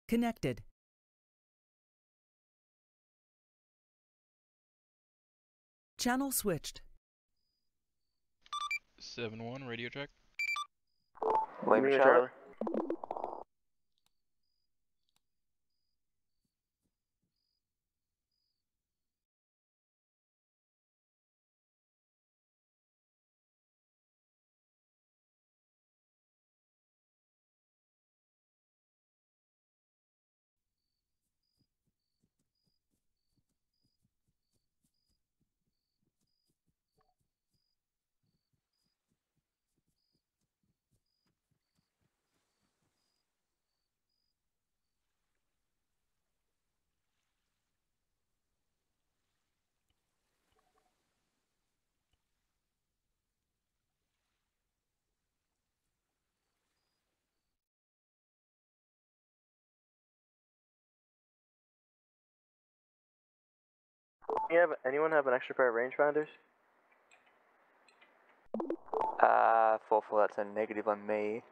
Connected. Channel switched. 7-1, radio check. Lima Charlie. Anyone have an extra pair of rangefinders? 4-4, that's a negative on me.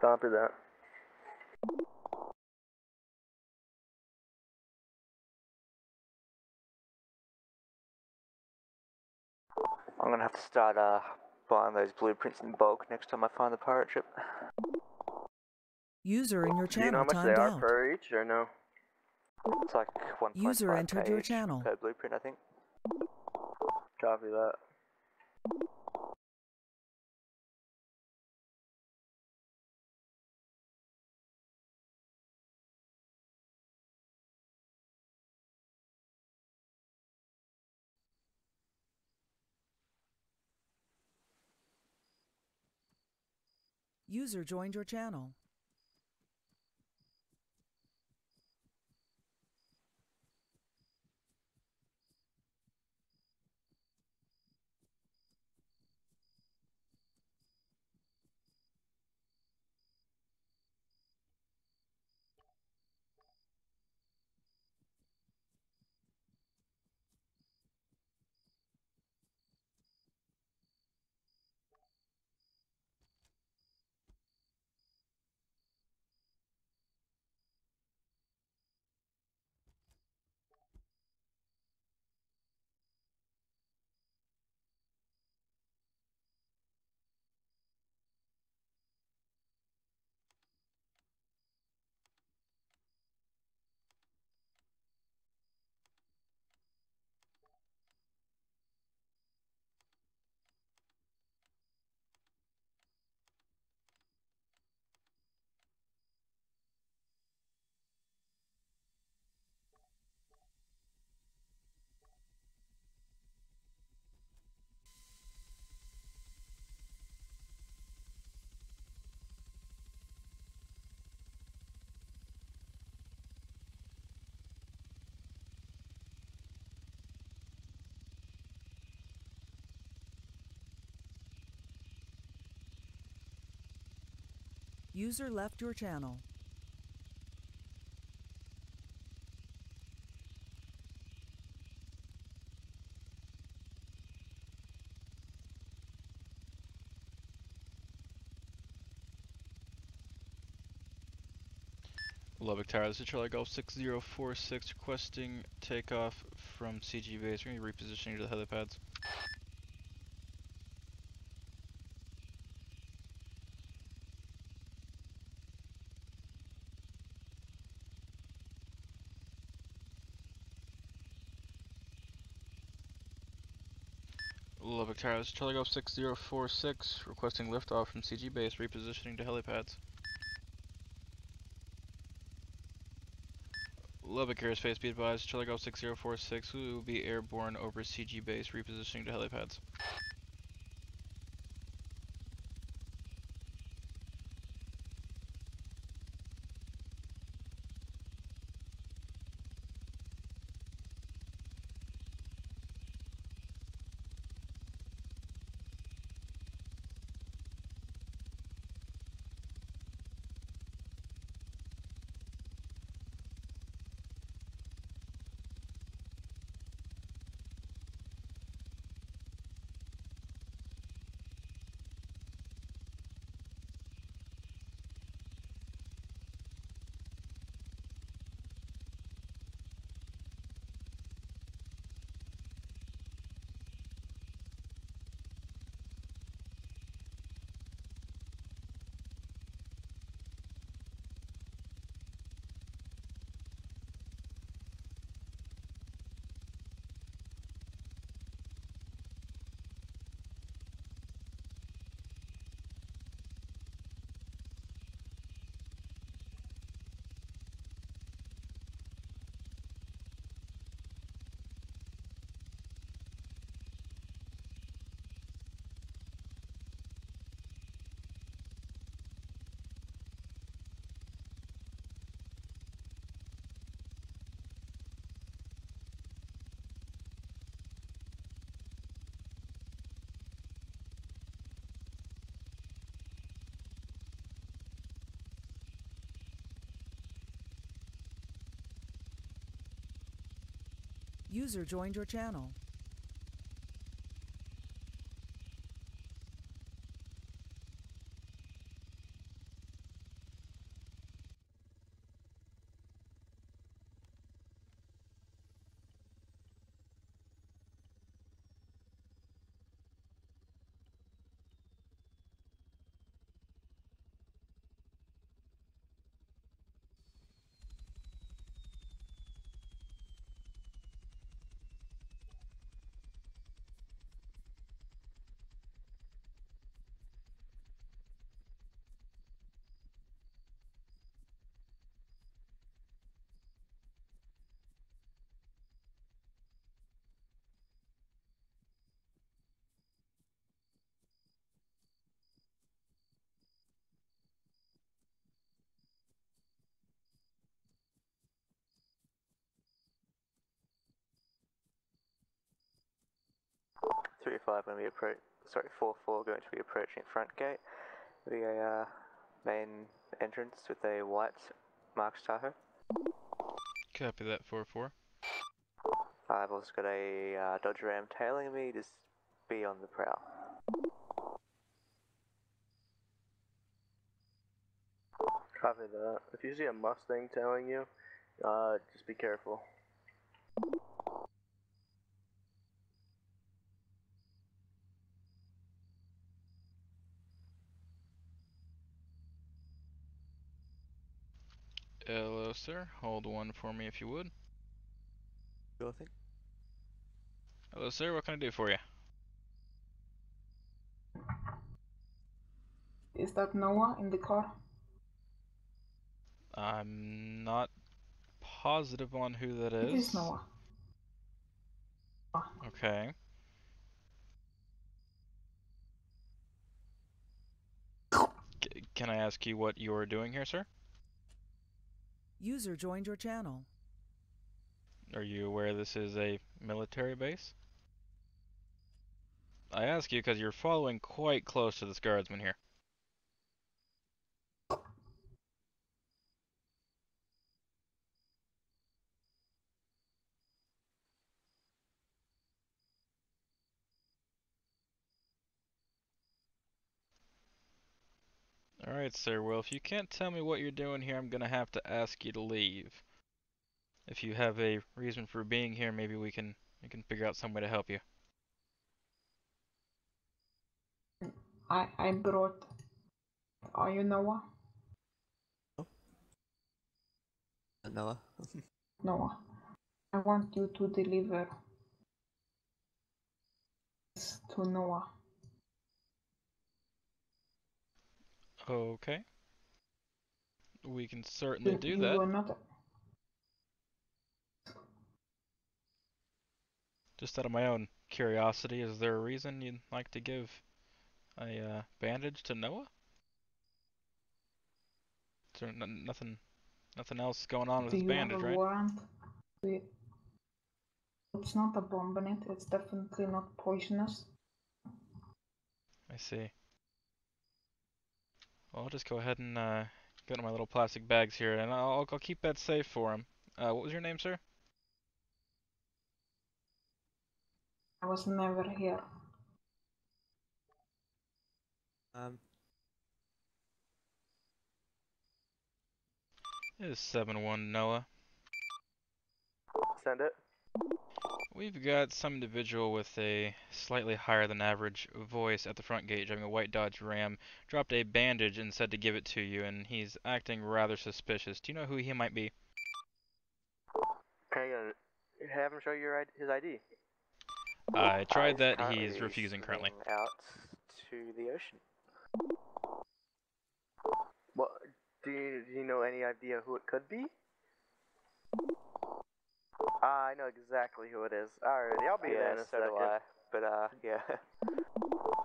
Copy that. I'm gonna have to start buying those blueprints in bulk next time I find the pirate ship. User in your Do you know channel how much timed they are out. per each, or no? It's like 1.5 User entered your each channel. per blueprint, I think. Copy that. User joined your channel. User left your channel. Lubbock Tower, this is Charlie Golf 6046 requesting takeoff from CG base. We're going to be repositioning to the helipads. Lubbock Tower, this is Charlie Golf 6046 requesting liftoff from CG base, repositioning to helipads. Lubbock airspace, be advised, Charlie Golf 6046, we will be airborne over CG base, repositioning to helipads. User joined your channel. Three five going to be approach. Sorry, 4-4 going to be approaching front gate. The main entrance with a white marked Tahoe. Copy that, 4-4. I've also got a Dodge Ram tailing me. Just be on the prowl. Copy that. If you see a Mustang tailing you, just be careful. Hello, sir. Hold one for me if you would. Sure thing. Hello, sir. What can I do for you? Is that Noah in the car? I'm not positive on who that It is. is Noah. Okay. Can I ask you what you're doing here, sir? User joined your channel. Are you aware this is a military base? I ask you because you're following quite close to this guardsman here. Alright, sir. Well, if you can't tell me what you're doing here, I'm gonna have to ask you to leave. If you have a reason for being here, maybe we can figure out some way to help you. I brought. Are you Noah? Noah. Noah. I want you to deliver this to Noah. Okay. We can certainly do You that. were not. Just out of my own curiosity, is there a reason you'd like to give a bandage to Noah? Is there nothing else going on with Do his you have a bandage, right? warrant? It's not a bomb in it. It's definitely not poisonous. I see. Well, I'll just go ahead and go to my little plastic bags here, and I'll keep that safe for him. What was your name, sir? I was never here. It is 7-1 Noah. Send it. We've got some individual with a slightly higher than average voice at the front gate driving a white Dodge Ram, dropped a bandage and said to give it to you, and he's acting rather suspicious. Do you know who he might be? Can you have him show you his ID? I tried that. Currently He's refusing currently. swimming out to the ocean. What? Do you know any idea who it could be? I know exactly who it is. Alrighty, I'll be there in a so second. do I. But yeah.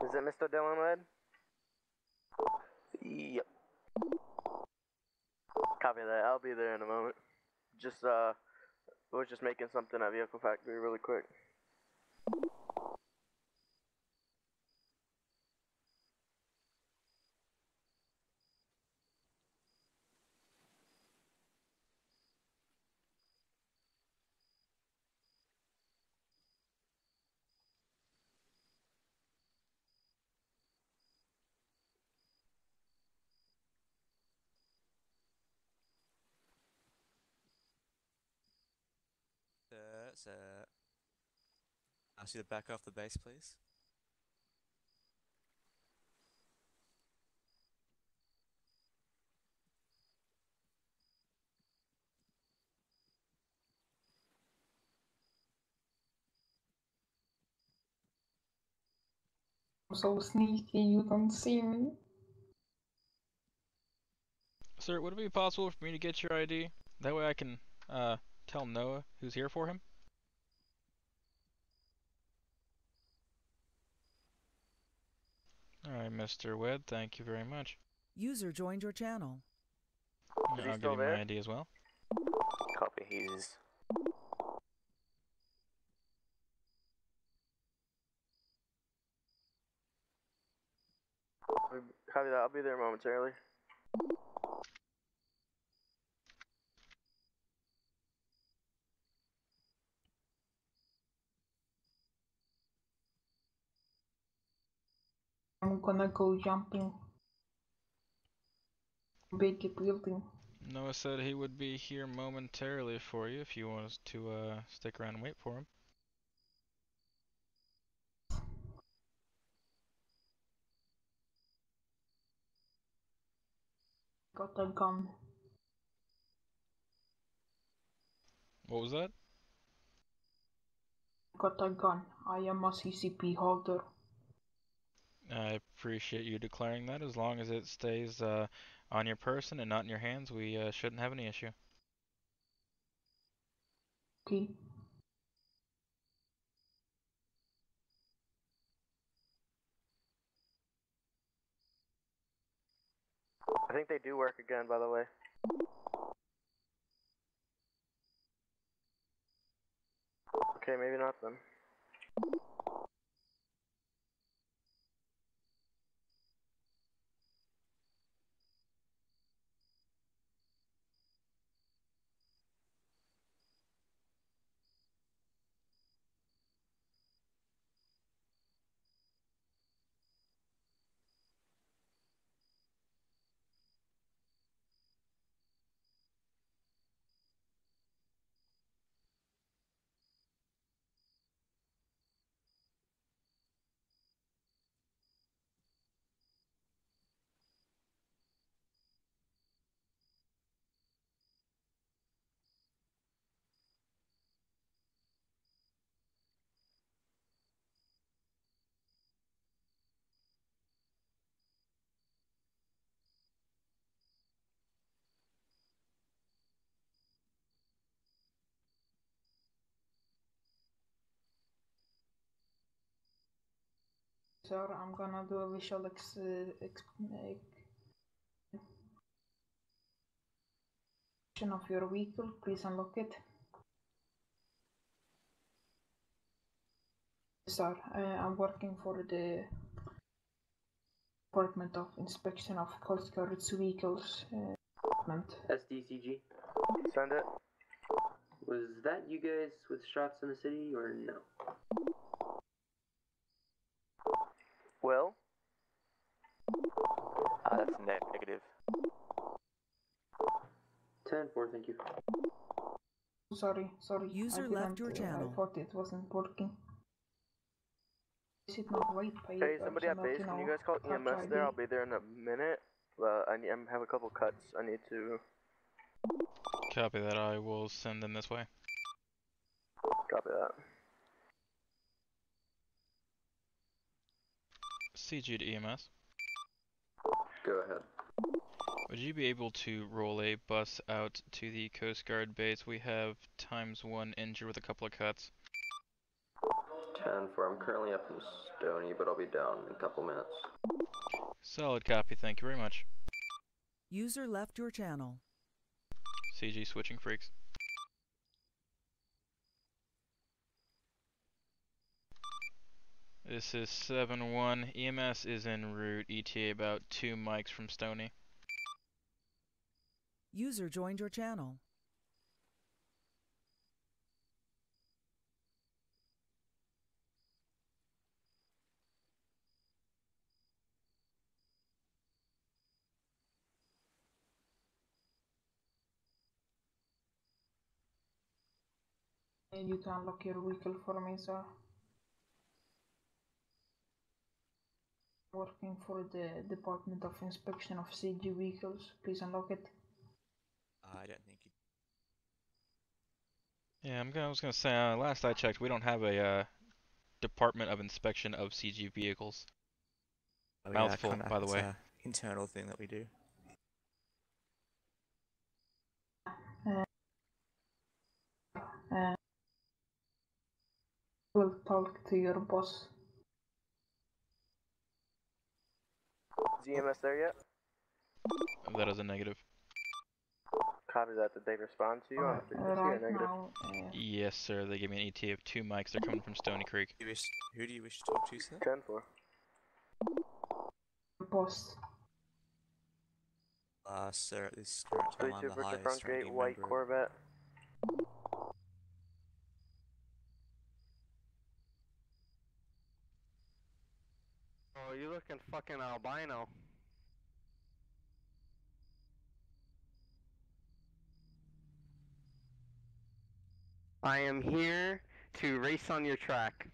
Is it Mr. Dylan Led? Yep. Copy that. I'll be there in a moment. Just we're just making something at Vehicle Factory really quick. ask you to back off the base, please. I'm so sneaky, you don't see me. Sir, would it be possible for me to get your ID? That way I can tell Noah who's here for him. Alright, Mr. Wed, thank you very much. User joined your channel. Is he I'll still give you there? my ID as well. Copy, he's... Copy that. I'll be there momentarily. I'm gonna go jumping. Big building. Noah said he would be here momentarily for you if you want us to stick around and wait for him. Got a gun. What was that? Got a gun. I am a CCP holder. I appreciate you declaring that. As long as it stays on your person and not in your hands, we shouldn't have any issue. Okay. I think they do work again, by the way. Okay, maybe not then. Sir, I'm gonna do a visual of your vehicle. Please unlock it. Sir, I'm working for the Department of Inspection of Coast Guard's Vehicles. SDCG. Send it. Was that you guys with shots in the city or no? Will? That's negative. 10-4, thank you. Sorry. User I left your didn't, channel. I thought it wasn't working. Is it not white paper? Hey, somebody at base, can you guys call EMS there? I'll be there in a minute. I have a couple cuts. I need to... Copy that. I will send them this way. Copy that. CG to EMS. Go ahead. Would you be able to roll a bus out to the Coast Guard base? We have ×1 injured with a couple of cuts. 10-4, I'm currently up in Stony, but I'll be down in a couple minutes. Solid copy. Thank you very much. User left your channel. CG switching freaks. This is 7-1. EMS is en route. ETA about 2 mics from Stony. User joined your channel. I need you to unlock your vehicle for me, sir. Working for the Department of Inspection of CG Vehicles. Please unlock it. I don't think you. Yeah, I was gonna say, last I checked, we don't have a Department of Inspection of CG Vehicles. Oh, Mouthful, kinda, by the it's way. a internal thing that we do. We'll talk to your boss. Is EMS there yet? That is a negative. Copy that. Did they respond to you on frequency or Right negative? now, Yes, sir. They gave me an ETA of 2 mics. They're coming from Stony Creek. Who do you wish to talk to, sir? 10-4. boss. Sir, at this current time, I'm 32 the Bridge highest front gate, ranking white member. Corvette. Oh, you looking fucking albino. I am here to race on your track.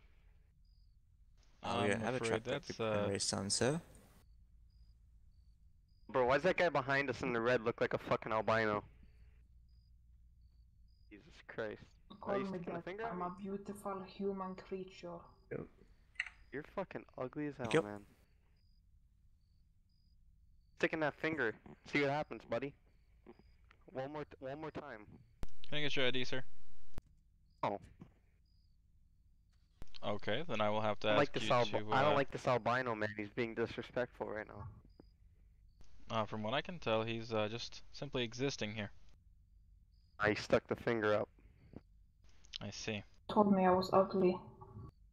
Oh, we don't I'm have a afraid track that that's, we can race on, sir. Bro, why's that guy behind us in the red look like a fucking albino? Jesus Christ. Call you me sticking a that. finger at I'm me? a beautiful human creature. You're fucking ugly as hell, Yep. man. Sticking that finger. See what happens, buddy. One more time. Can I get your ID, sir? Oh. Okay, then I will have to I don't ask like this you to, I don't like this albino man. He's being disrespectful right now. from what I can tell, he's just simply existing here. I stuck the finger up. I see. Told me I was ugly.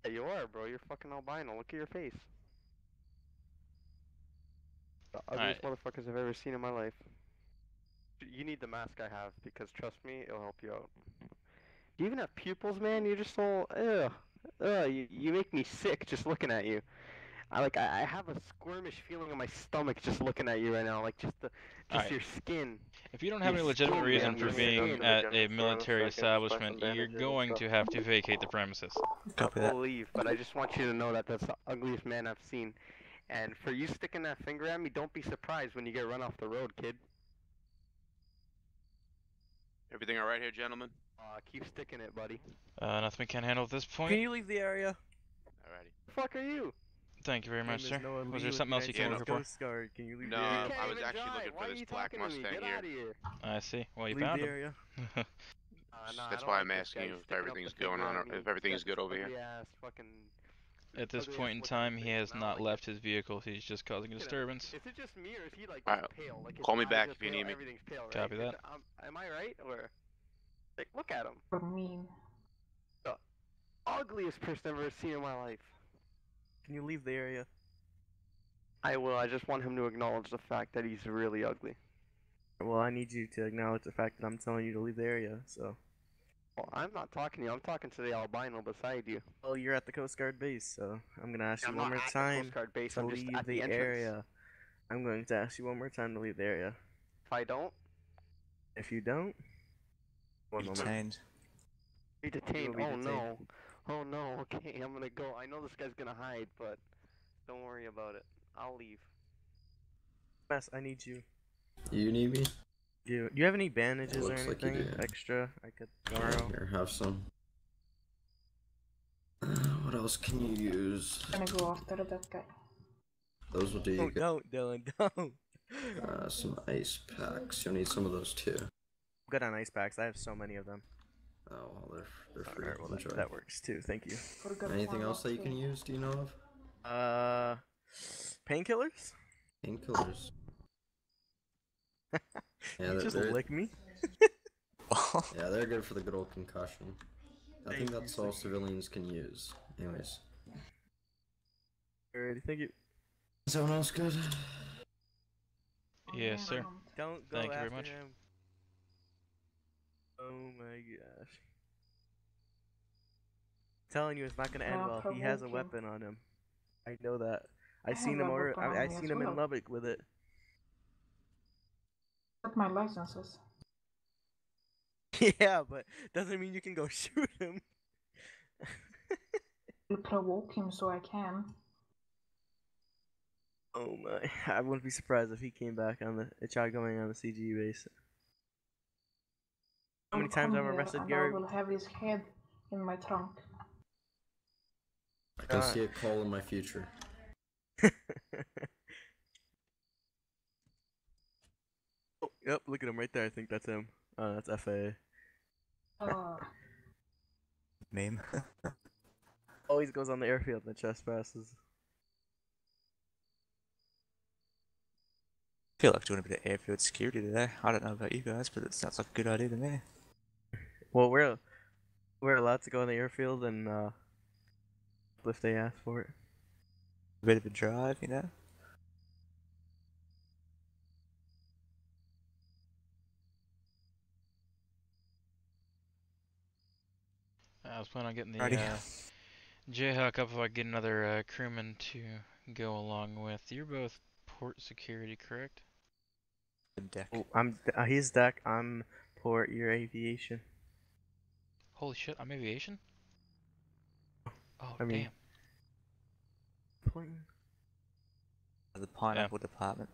Yeah, you are, bro. You're fucking albino. Look at your face. The ugliest motherfuckers I've ever seen in my life. You need the mask I have, because trust me, it'll help you out. Do you even have pupils, man? You're just all, ugh. You make me sick just looking at you. I have a squirmish feeling in my stomach just looking at you right now, like just Alright. your skin. If you don't have Your any legitimate skin, reason man, for your being skin. at a General store in a military second, just buy some establishment, you're bandages and going stuff. to have to vacate the premises. Copy I that. will leave, but I just want you to know that that's the ugliest man I've seen. And for you sticking that finger at me, don't be surprised when you get run off the road, kid. Everything alright here, gentlemen? Keep sticking it, buddy. Nothing we can't handle at this point. Can you leave the area? Alrighty. The fuck are you? Thank you very much, sir. Noah Was Lee there with something else you came United over States for? Coast Guard. Can you leave No, the area? I was actually looking for this black Mustang Get here. out of here. I see. Well, you Leave found the him. area. That's why I'm asking you if everything's going on, or if everything's good over here. At this point in time, he has not left his vehicle. He's just causing a disturbance. Is it just me, or is he like Alright, pale? Like his call me eyes back are if you pale, need me. Everything's pale, right? Copy that. Am I right, or like look at him, You're mean. the ugliest person I've ever seen in my life. Can you leave the area? I will. I just want him to acknowledge the fact that he's really ugly. Well, I need you to acknowledge the fact that I'm telling you to leave the area, so. Well, I'm not talking to you. I'm talking to the albino beside you. Well, you're at the Coast Guard base, so I'm gonna ask you I'm one not more at the time Coast Guard base. to I'm just leave at the the entrance. area. I'm going to ask you one more time to leave the area. If I don't, If you don't, one moment. Detained. be detained. be Oh detained. no. Oh no. Okay, I'm gonna go. I know this guy's gonna hide, but don't worry about it. I'll leave. Yes, I need you. You need me? Do you have any bandages or Looks like you anything do. extra I could borrow? Here, have some. What else can you use? I'm gonna go after that guy. Those will do you Oh, good. don't, Dylan, don't. Some ice packs. You'll need some of those too. I'm good on ice packs. I have so many of them. Oh, well, they're free. Alright, well, Enjoy. that works too. Thank you. Forgot Anything one else that you more can thing. use? Do you know of? Painkillers? Painkillers. Yeah, You just they're lick me. yeah, they're good for the good old concussion. I think Thank that's you, all civilians can use. Anyways. Alrighty, thank you. Is everyone else good? Yes, sir. Don't go Thank you very after much. him. Oh my gosh. I'm telling you, it's not gonna end well. He has a provoke him. weapon on him. I know that. I I seen have him a over. weapon on I me seen as him in well. Lubbock with it. Got my licenses. Yeah, but doesn't mean you can go shoot him. I'll provoke him so I can. Oh my! I wouldn't be surprised if he came back on the tried going on the CG base. How many times I've arrested Gary? I will have his head in my trunk. I can see a call in my future. Oh, yep, look at him right there. I think that's him. Oh, that's FAA. Meme. Always goes on the airfield and the chest passes. I feel like doing a bit of airfield security today. I don't know about you guys, but it sounds like a good idea to me. Well, we're allowed to go on the airfield and if they ask for it. A bit of a drive, you know? I was planning on getting the Jayhawk up if I could get another crewman to go along with. You're both port security, correct? Deck. Oh, he's deck. I'm port. You're aviation. Holy shit! I'm aviation. Oh I mean, damn. The pineapple department.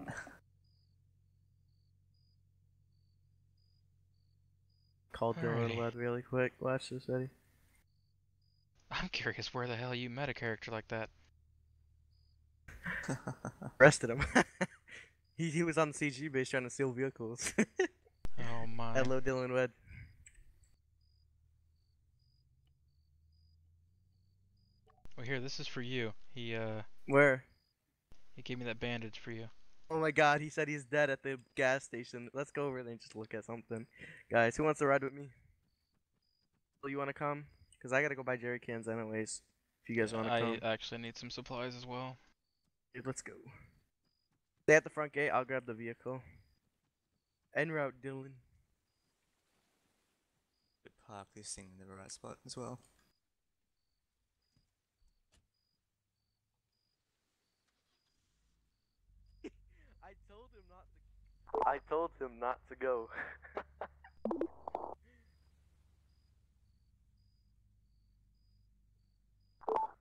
Call Dylan Led really quick. Watch this, Eddie. I'm curious where the hell you met a character like that. Arrested him. He was on the CG base trying to steal vehicles. Oh my. Hello, Dylan Wed. Well, here, this is for you. Where? He gave me that bandage for you. Oh my god, he said he's dead at the gas station. Let's go over there and just look at something. Guys, who wants to ride with me? Oh, you want to come? Because I got to go buy jerry cans anyways. If you guys want to come. I actually need some supplies as well. Dude, let's go. Stay at the front gate. I'll grab the vehicle. En route, Dylan. Park this thing in the right spot as well. I told him not to go.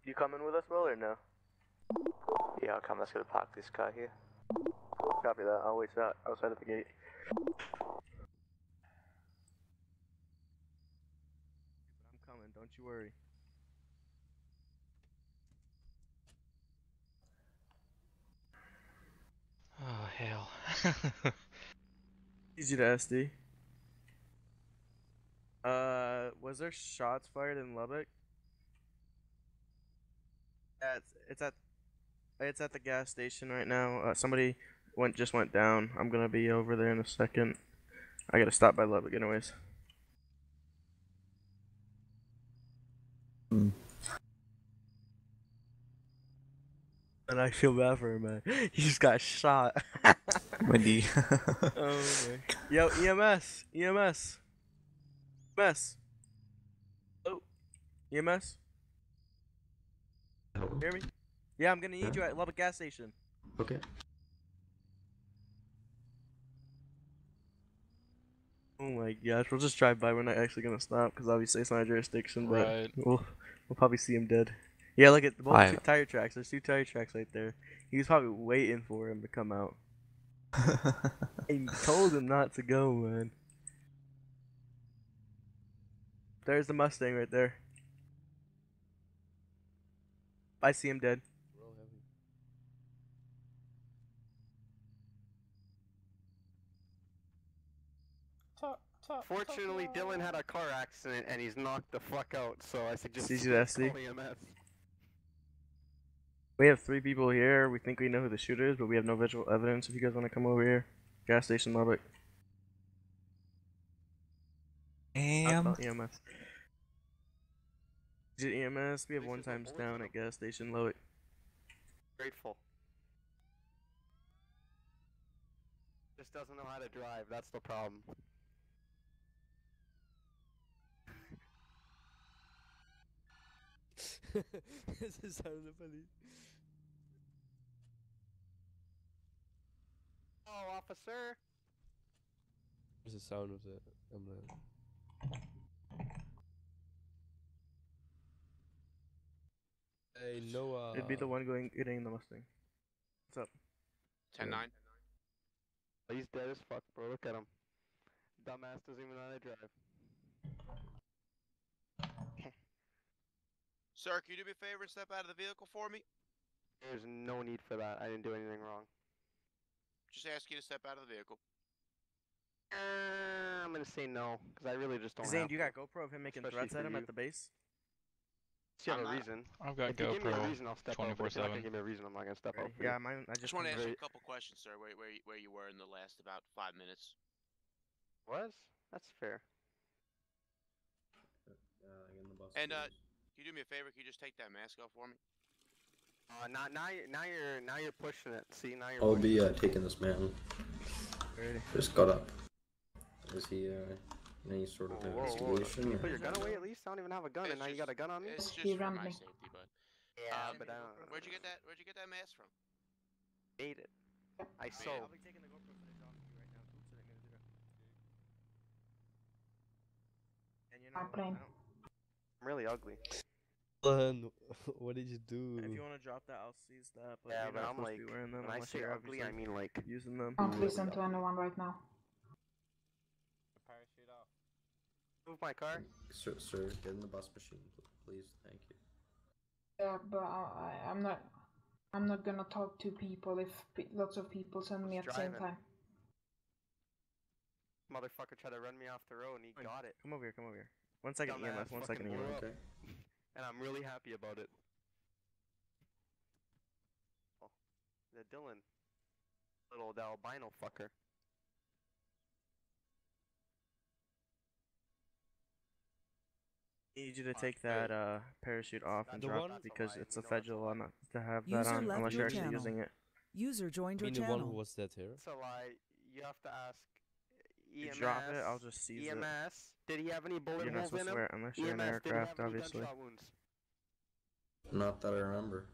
You coming with us, Will, or no? Yeah, I'll come. Let's go to park this car here. Copy that. I'll wait outside of the gate. I'm coming. Don't you worry. Oh, hell. Easy to SD. Was there shots fired in Lubbock? Yeah, it's at the gas station right now. Somebody just went down. I'm gonna be over there in a second. I gotta stop by Lubbock anyways. And I feel bad for him, man. He just got shot. Wendy. Oh my. Yo, EMS. EMS. EMS. Oh. EMS. Hear me? Yeah, I'm gonna need you at Lubbock gas station. Okay. Oh my gosh, we'll just drive by. We're not actually gonna stop because obviously it's not our jurisdiction, but Right. we'll probably see him dead. Yeah, look at both two tire tracks. There's 2 tire tracks right there. He was probably waiting for him to come out. I told him not to go, man. There's the Mustang right there. I see him dead. Fortunately, Dylan had a car accident and he's knocked the fuck out, so I suggest CGSD. call EMS. We have 3 people here. We think we know who the shooter is, but we have no visual evidence. If you guys want to come over here, gas station Lubbock. EMS. Is it EMS? We have 1 times down at gas station Lubbock. Grateful. Just doesn't know how to drive. That's the problem. This is sounding funny. Oh, officer! Where's the sound of it? I'm gonna... Hey, Noah. It'd be the one getting the Mustang. What's up? 10-9. He's dead as fuck, bro. Look at him. Dumbass doesn't even know how to drive. Sir, can you do me a favor and step out of the vehicle for me? There's no need for that. I didn't do anything wrong. Just ask you to step out of the vehicle. I'm gonna say no, because I really just don't Zane, have do you to. got GoPro of him making Especially threats at for him you. at the base? Do you have I'm a not- reason? I've got If you give me a GoPro reason, I'll step out. But if you're not gonna 24/7. give me a reason, I'm not gonna step out. For Yeah, you. mine. I I just just want to ask you very- a couple questions, sir, where you were in the last about 5 minutes. Was? That's fair. In the bus. And, can you do me a favor? Can you just take that mask off for me? Now you're pushing it. See, now you're. I'll pushing be it. taking this man. Ready. Just got up. Is he in any sort of Whoa. investigation? Can you or- put your gun away at least? I don't even have a gun, and now you got a gun on me. It's He just for rammed my me. safety, bud. Yeah, but I don't. Where'd you get that mask from? Ate it. I I'll sold. be taking the GoPro footage off you right now. Oops, I didn't mean to do that. And you know, I'm playing. I'm really ugly. What did you do? If you want to drop that, I'll seize that. But Yeah, you're but not I'm supposed like, to be wearing them when I unless say you're ugly, I obviously mean like. using them. Don't listen to anyone right now. Parachute off. Move my car. Sir, get in the bus machine, please. Thank you. Yeah, but I'm not. I'm not gonna talk to people if lots of people send me at the same Driving. time. Motherfucker tried to run me off the road, and he got it. Come over here. Come over here. 1 second Dumbass EMF. 1 second fucking blew EMF. up. And I'm really happy about it. Oh, the Dylan, little the albino fucker. I need you to take that parachute off and The drop one- it because That's a lie. it's a We know that's a federal lie. not to have that User on left unless your you're actually channel. using it. User joined your the one who channel. was that here? It's a lie. You have to ask You EMS. drop it, I'll just seize it. EMS. Did he have any bullet You're not holes supposed in to him? wear it unless you're in an EMS, did he aircraft, have any obviously. gunshot wounds? Not that I remember.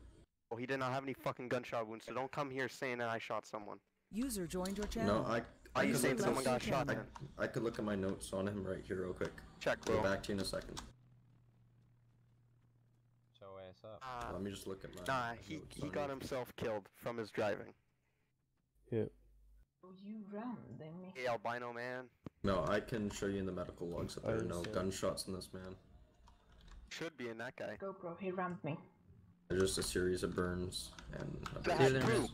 Oh, he did not have any fucking gunshot wounds, so don't come here saying that I shot someone. User joined your No, channel. Why are you User saying left someone your got shot channel. then? I could look at my notes on him right here real quick. Check, Go bro. back to you in a second. Show ass up. Let me just look at my. Nah, my he notes he on got it. himself killed from his driving. Yeah. Oh, you rammed me. Hey, albino man. No, I can show you in the medical logs that there are no understand. gunshots in this man. Should be in that guy. GoPro, he rammed me. There's just a series of burns and. That's true.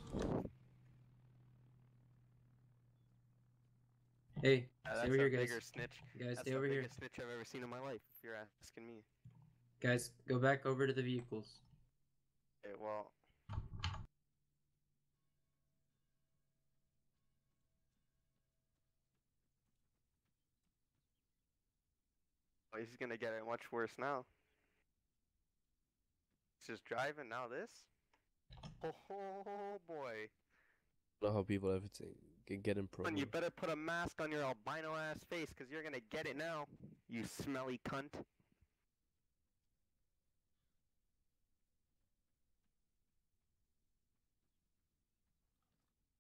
Hey, That's stay over a here, guys. bigger snitch. Guys, That's stay the over here. biggest snitch I've ever seen in my life, if you're asking me. Guys, go back over to the vehicles. Okay, well. Oh, he's gonna get it much worse now. He's just driving, now this? Oh boy. I don't know how people everything can get in pro. And you better put a mask on your albino ass face, cause you're gonna get it now, you smelly cunt.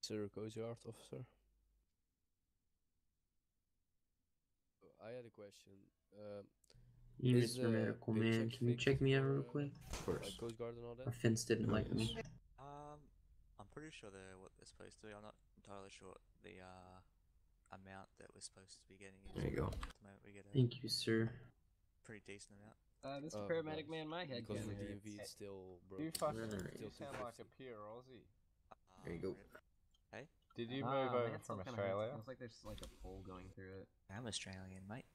Sir, goes your art officer. I had a question. You, Is, Mr. Medical pin Man, check can you fixed check me out for, real quick? Like Coast Guard and all My that? fence didn't like me. I'm pretty sure they're what they're supposed to do. I'm not entirely sure what the amount that we're supposed to be getting is. There you go. At the moment we get a Thank you, sir. pretty decent amount. Mr. Oh, Paramedic nice. Man, my head Because kinda the hurts. DMV is still broke. You fucking Alright. you sound like a pure Aussie. There you go. Hey, Did you Ah, move my over head still from kinda hurts. Australia? Feels like there's like a pole going through it. I'm Australian, mate.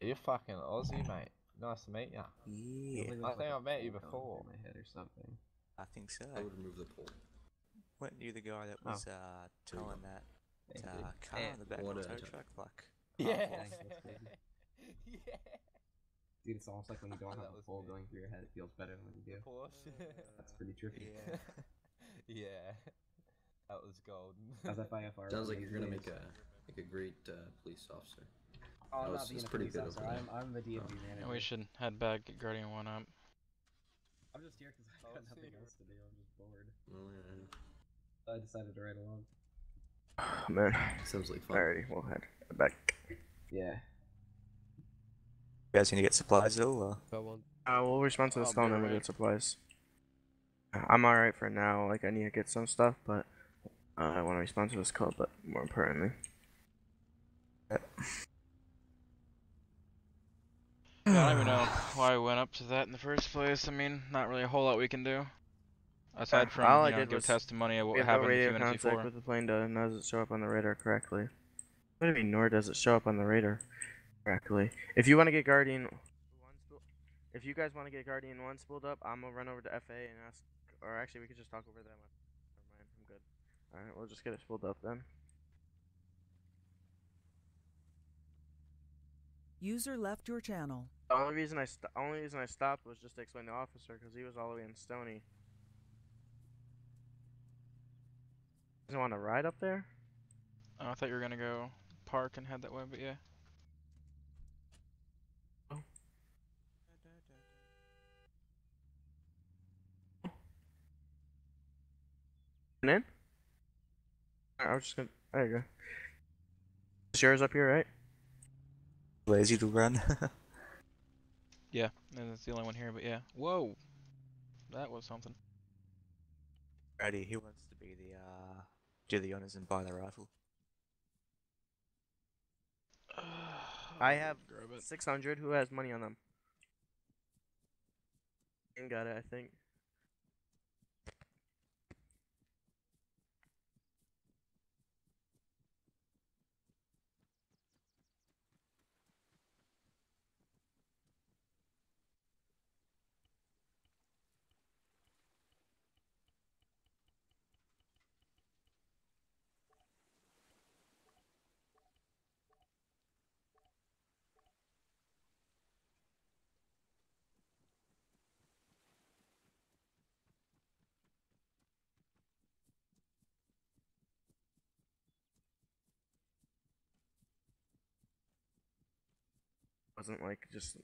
You're fucking Aussie, mate. Nice to meet ya. Yeah, I I think I've met you Oh, before. in my head or something. think so. I would remove the pole. Weren't you the guy that was towing that Thank you. car in the back of What the a tow time. truck? Like, Yeah. Yeah. Dude, it's almost like when you don't have a pole going through your head, it feels better than when you do. Porsche. That's pretty trippy. yeah. Yeah. That was golden. How's FIFR? Sounds like you're gonna make a great police officer. Oh, I'm Oh, not it's being a pretty police good officer. over there. I'm the DMV manager. And we should head back, get Guardian 1 up. I'm just here because I got nothing else to do. I'm just bored. Oh, yeah. So I decided to ride along. Oh, man. Sounds like fun. Alrighty, we'll head back. Yeah. You guys need to get supplies at all, or? We'll respond to this I'll call be and then we alright. get supplies. I'm alright for now, like I need to get some stuff, but I want to respond to this call, but more importantly. Yeah, I don't even know why we went up to that in the first place. I mean, not really a whole lot we can do. Aside from, all you I know, did give was testimony of we what have no happened a radio few minutes contact before. with the plane, nor does it show up on the radar correctly. What do you mean, nor does it show up on the radar correctly? If you want to get Guardian 1 if you guys want to get Guardian 1 spooled up, I'm gonna run over to FA and ask, or actually we could just talk over that one. Never mind, I'm good. Alright, we'll just get it spooled up then. User left your channel. The only reason I stopped was just to explain to the officer because he was all the way in Stony. Doesn't want to ride up there? Oh, I thought you were gonna go park and head that way, but yeah. And then? I was just gonna. There you go. Is yours up here, right? Lazy to run. Yeah, and that's the only one here, but yeah. Whoa! That was something. Ready, who wants to be the, do the honors and buy the rifle? I have 600. Who has money on them? And got it, I think.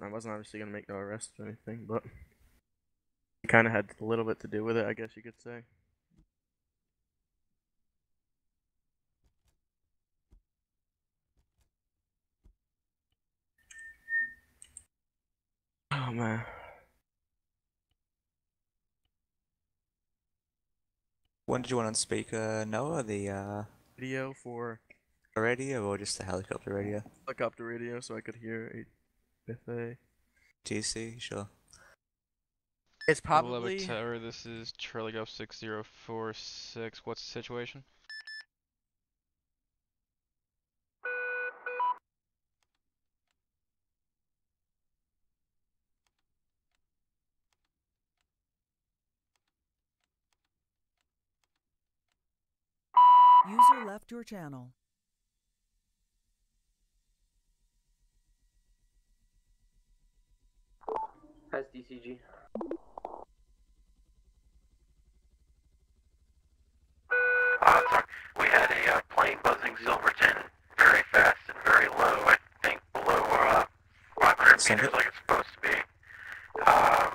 I wasn't obviously gonna make no arrests or anything, but it kind of had a little bit to do with it, I guess you could say. Oh man. When did you want on speaker, Noah? The, Video for radio or just the helicopter radio? helicopter radio so I could hear a FA. TC, sure. It's probably. Tower, this is Charlie Golf 6046. What's the situation? User left your channel. How's DCG? We had a plane buzzing Silverton very fast and very low, I think below 500 meters like it's supposed to be.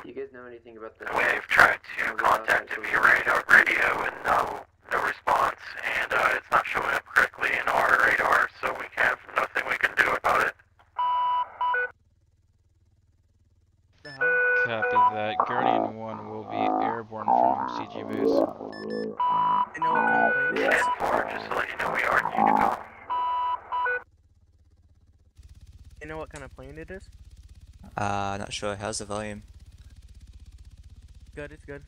Do you guys know anything about the... We've tried to contact it via radio and no response, and it's not showing up correctly in our radar, so we have nothing we can do about it. Copy that. Guardian 1 will be airborne from CG base. I know what kind of plane it is. Stand for, just to let you know we are in Unicom. You know what kind of plane it is? Not sure. How's the volume? Good, it's good.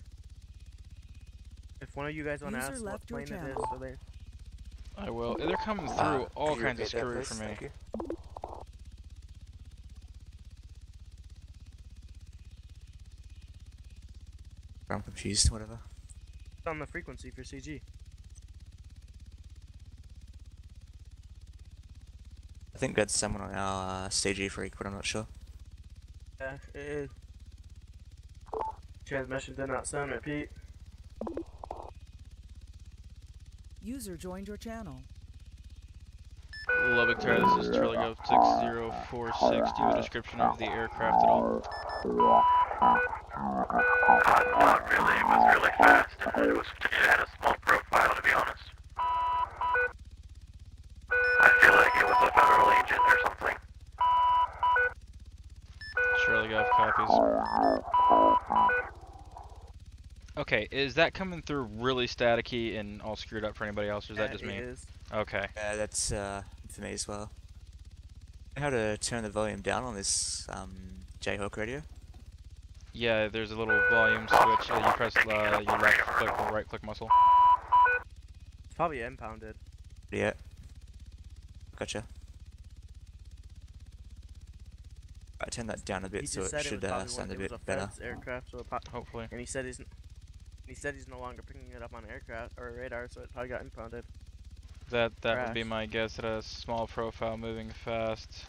If one of you guys want to ask what plane it is, so they... I will. They're coming through all kinds of screwy for me. I'm confused, whatever. It's on the frequency for CG. I think that's someone on our CG freak, but I'm not sure. Yeah, it is. Transmission did not sound, repeat. User joined your channel. Lubbock Tower, this is Charlie Golf 6046. Do you have a description of the aircraft at all? Not really, it was really fast, and it had a small profile, to be honest. I feel like it was a Federal agent or something. Okay, is that coming through really staticky and all screwed up for anybody else, or is that just me? It is. Okay. Yeah, that's for me as well. How to turn the volume down on this Jayhawk radio? Yeah, there's a little volume switch. You press your left click or right click muscle. It's probably impounded. Yeah. Gotcha. I turned that down a bit, so it should sound a bit better. Aircraft, so hopefully. And he said he's no longer picking it up on aircraft or radar, so it probably got impounded. That would be my guess. It has small profile, moving fast.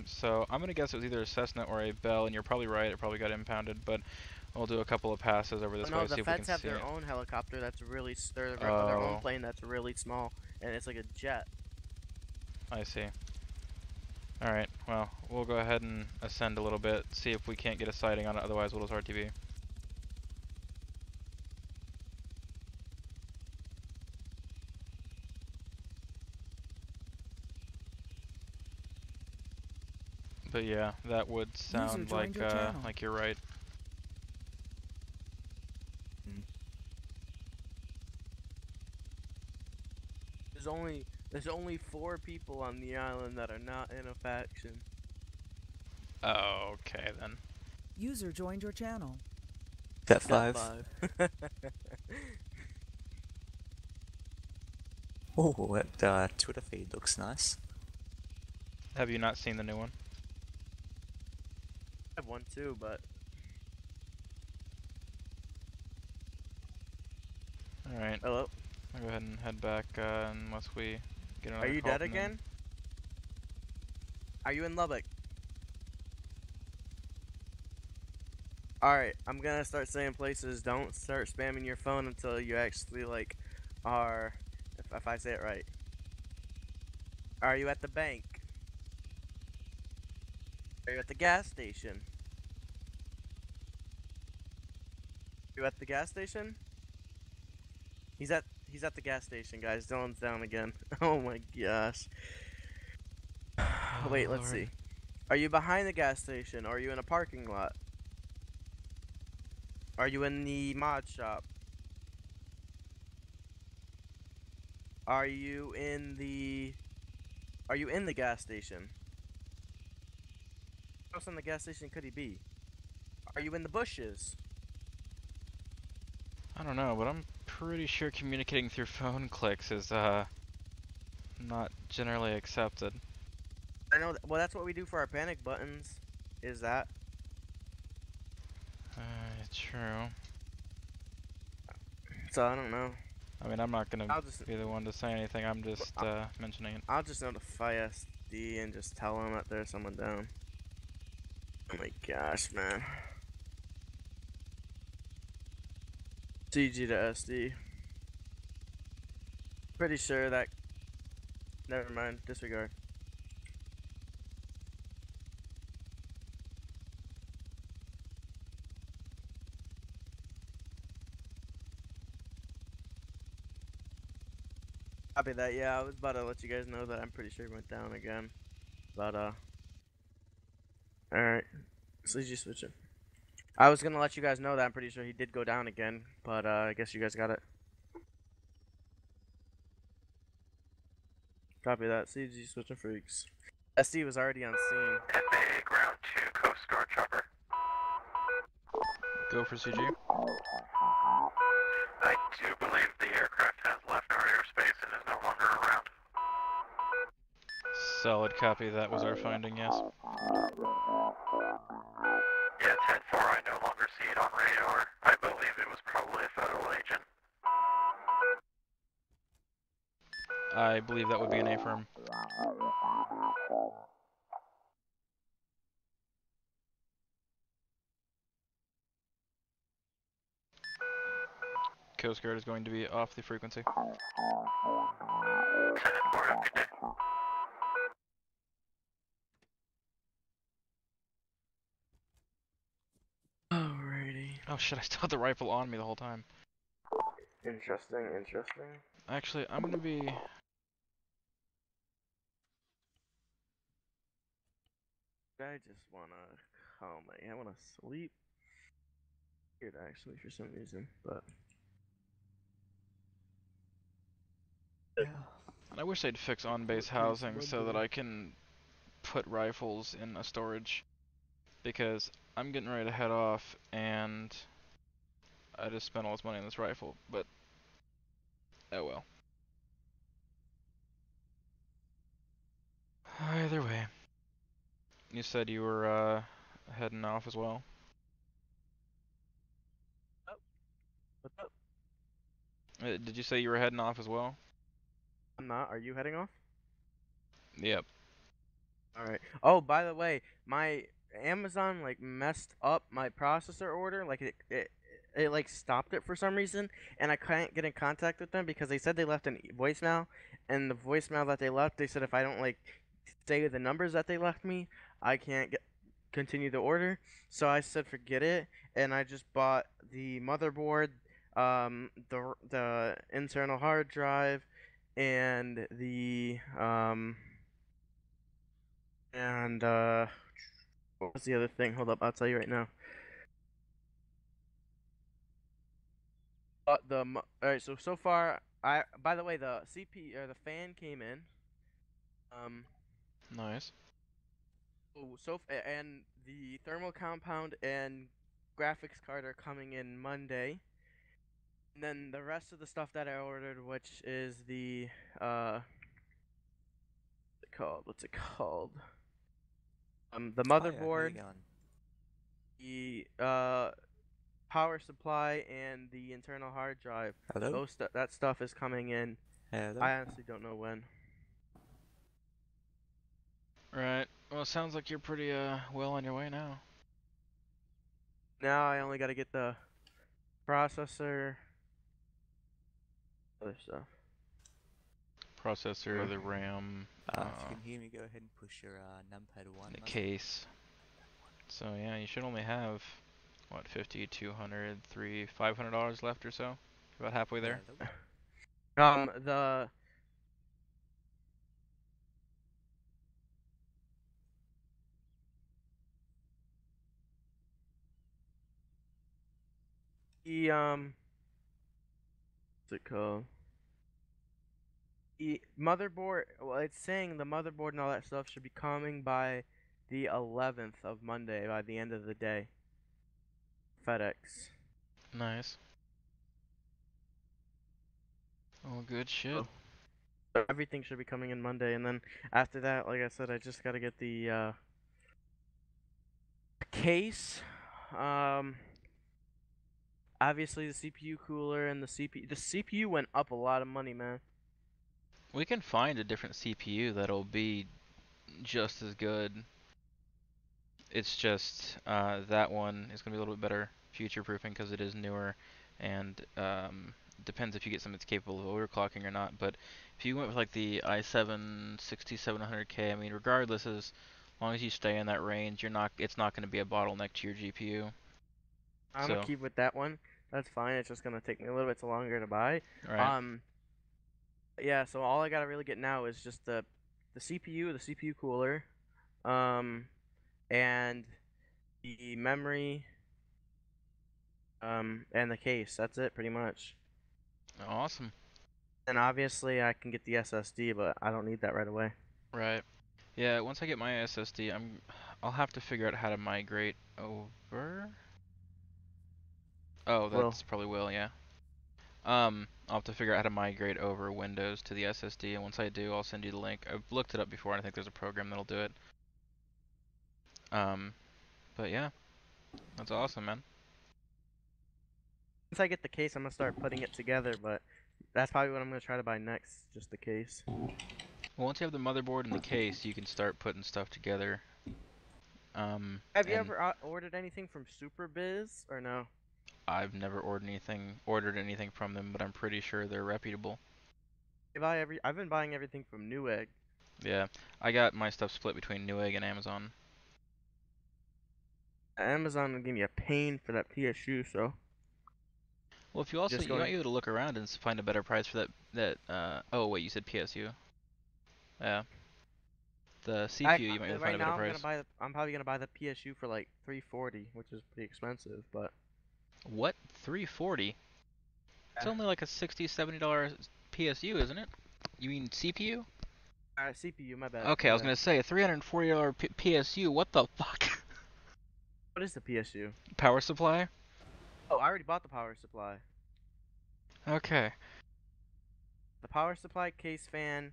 So I'm gonna guess it was either a Cessna or a Bell, and you're probably right. It probably got impounded, but we'll do a couple of passes over this way to see if we can see it. No, the feds have their own helicopter that's really their own plane that's really small, and it's like a jet. I see. Alright, well, we'll go ahead and ascend a little bit, see if we can't get a sighting on it, otherwise we'll just RTV. But yeah, that would sound like you're right. There's only 4 people on the island that are not in a faction. Oh, okay then. User joined your channel. That 5. Oh, that Twitter feed looks nice. Have you not seen the new one? I have one too, but alright. Hello? I'll go ahead and head back unless we get another Are you call dead from them. again? Are you in Lubbock? Alright, I'm gonna start saying places. Don't start spamming your phone until you actually like are, if I say it right. Are you at the bank? Are you at the gas station? Are you at the gas station? He's at the gas station, guys. Dylan's down again. Oh my gosh. Wait, let's see. Are you behind the gas station? Or are you in a parking lot? Are you in the mod shop? Are you in the gas station? How else in the gas station could he be? Are you in the bushes? I don't know, but I'm pretty sure communicating through phone clicks is not generally accepted. I know. Well, that's what we do for our panic buttons. Is that? True. So I don't know. I mean, I'm not gonna be the one to say anything. I'm just mentioning it. I'll just notify SD and just tell them that there's someone down. Oh my gosh, man. CG to SD. Pretty sure that. Never mind. Disregard. Copy that. Yeah, I was about to let you guys know that I'm pretty sure he went down again. But alright. CG switching. I was gonna let you guys know that I'm pretty sure he did go down again, but I guess you guys got it. Copy that. CG switching freaks. SD was already on scene. FAA ground 2 Coast Guard chopper. Go for CG. I do believe the aircraft has left our airspace and is no longer around. Solid copy. That was our finding, yes. Yeah, 10-4, I no longer see it on radar. I believe it was probably a federal agent. I believe that would be an A-firm. Coast Guard is going to be off the frequency. 10-4, have a good day. Alrighty. Oh shit, I still had the rifle on me the whole time. Interesting, interesting. Actually, I'm gonna be... I just wanna... Oh my, I wanna sleep. Weird, actually, for some reason, but. And I wish they'd fix on-base housing so that I can put rifles in a storage, because I'm getting ready to head off and I just spent all this money on this rifle, but oh well. Either way. You said you were heading off as well? What's up? Did you say you were heading off as well? I'm not. Are you heading off? Yep. Alright. Oh, by the way, my Amazon like messed up my processor order. Like it like stopped it for some reason, and I can't get in contact with them because they said they left a voicemail, and the voicemail that they left, they said if I don't like say the numbers that they left me, I can't continue the order. So I said forget it, and I just bought the motherboard, the internal hard drive, and the what was the other thing? Hold up, I'll tell you right now. Alright, so far, by the way, the CP or the fan came in. Nice. And the thermal compound and graphics card are coming in Monday. And then the rest of the stuff that I ordered, which is the what's it called? The motherboard, the power supply, and the internal hard drive. Hello? That stuff is coming in. Hello? I honestly don't know when. Right. Well, it sounds like you're pretty well on your way now. Now I only got to get the processor, other stuff. Processor, the RAM. If you can hear me, go ahead and push your numpad 1. The case. So yeah, you should only have what, 50, 200, $500 left or so. About halfway there. What's it called? The motherboard, well, it's saying the motherboard and all that stuff should be coming by the 11th of Monday, by the end of the day. FedEx. Nice. Oh, good shit. So everything should be coming in Monday, and then after that, like I said, I just gotta get the case. Obviously the CPU cooler and the CPU. The CPU went up a lot of money, man. We can find a different CPU that'll be just as good. It's just that one is going to be a little bit better future-proofing because it is newer, and depends if you get something that's capable of overclocking or not. But if you went with like the i7 6700K, I mean, regardless, as long as you stay in that range, it's not going to be a bottleneck to your GPU. I'm gonna keep with that one. That's fine. It's just gonna take me a little bit longer to buy. Right. Yeah. So all I gotta really get now is just the CPU, the CPU cooler, and the memory, and the case. That's it, pretty much. Awesome. And obviously I can get the SSD, but I don't need that right away. Right. Yeah. Once I get my SSD, I'll have to figure out how to migrate over. Oh, that's probably will, yeah. I'll have to figure out how to migrate over Windows to the SSD, and once I do, I'll send you the link. I've looked it up before, and I think there's a program that'll do it. But yeah, that's awesome, man. Once I get the case, I'm gonna start putting it together, but that's probably what I'm gonna try to buy next, just the case. Well, once you have the motherboard and the case, you can start putting stuff together. Have you ever ordered anything from SuperBiz, or no? I've never ordered anything from them, but I'm pretty sure they're reputable. I've been buying everything from Newegg. Yeah, I got my stuff split between Newegg and Amazon. Amazon will give me a pain for that PSU, so. Well, if you also you might be able to look around and find a better price for that. Oh wait, you said PSU. Yeah. The CPU you might be able to find a better price. I'm probably gonna buy the PSU for like $340, which is pretty expensive, but. What? 340? It's only like a $60, $70 PSU, isn't it? You mean CPU? CPU, my bad. Okay, I was gonna say a $340 PSU. What the fuck? What is the PSU? Power supply? Oh, I already bought the power supply. Okay. The power supply, case fan,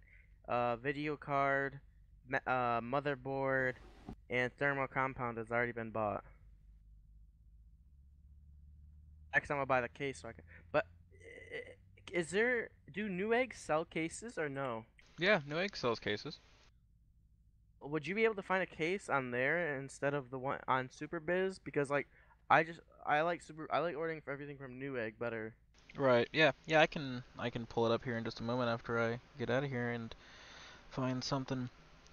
video card, motherboard, and thermal compound has already been bought. Next time I'll buy the case so I can. But do Newegg sell cases or no? Yeah, Newegg sells cases. Would you be able to find a case on there instead of the one on SuperBiz? Because like, I like ordering for everything from Newegg better. Right. Yeah. Yeah. I can pull it up here in just a moment after I get out of here and find something.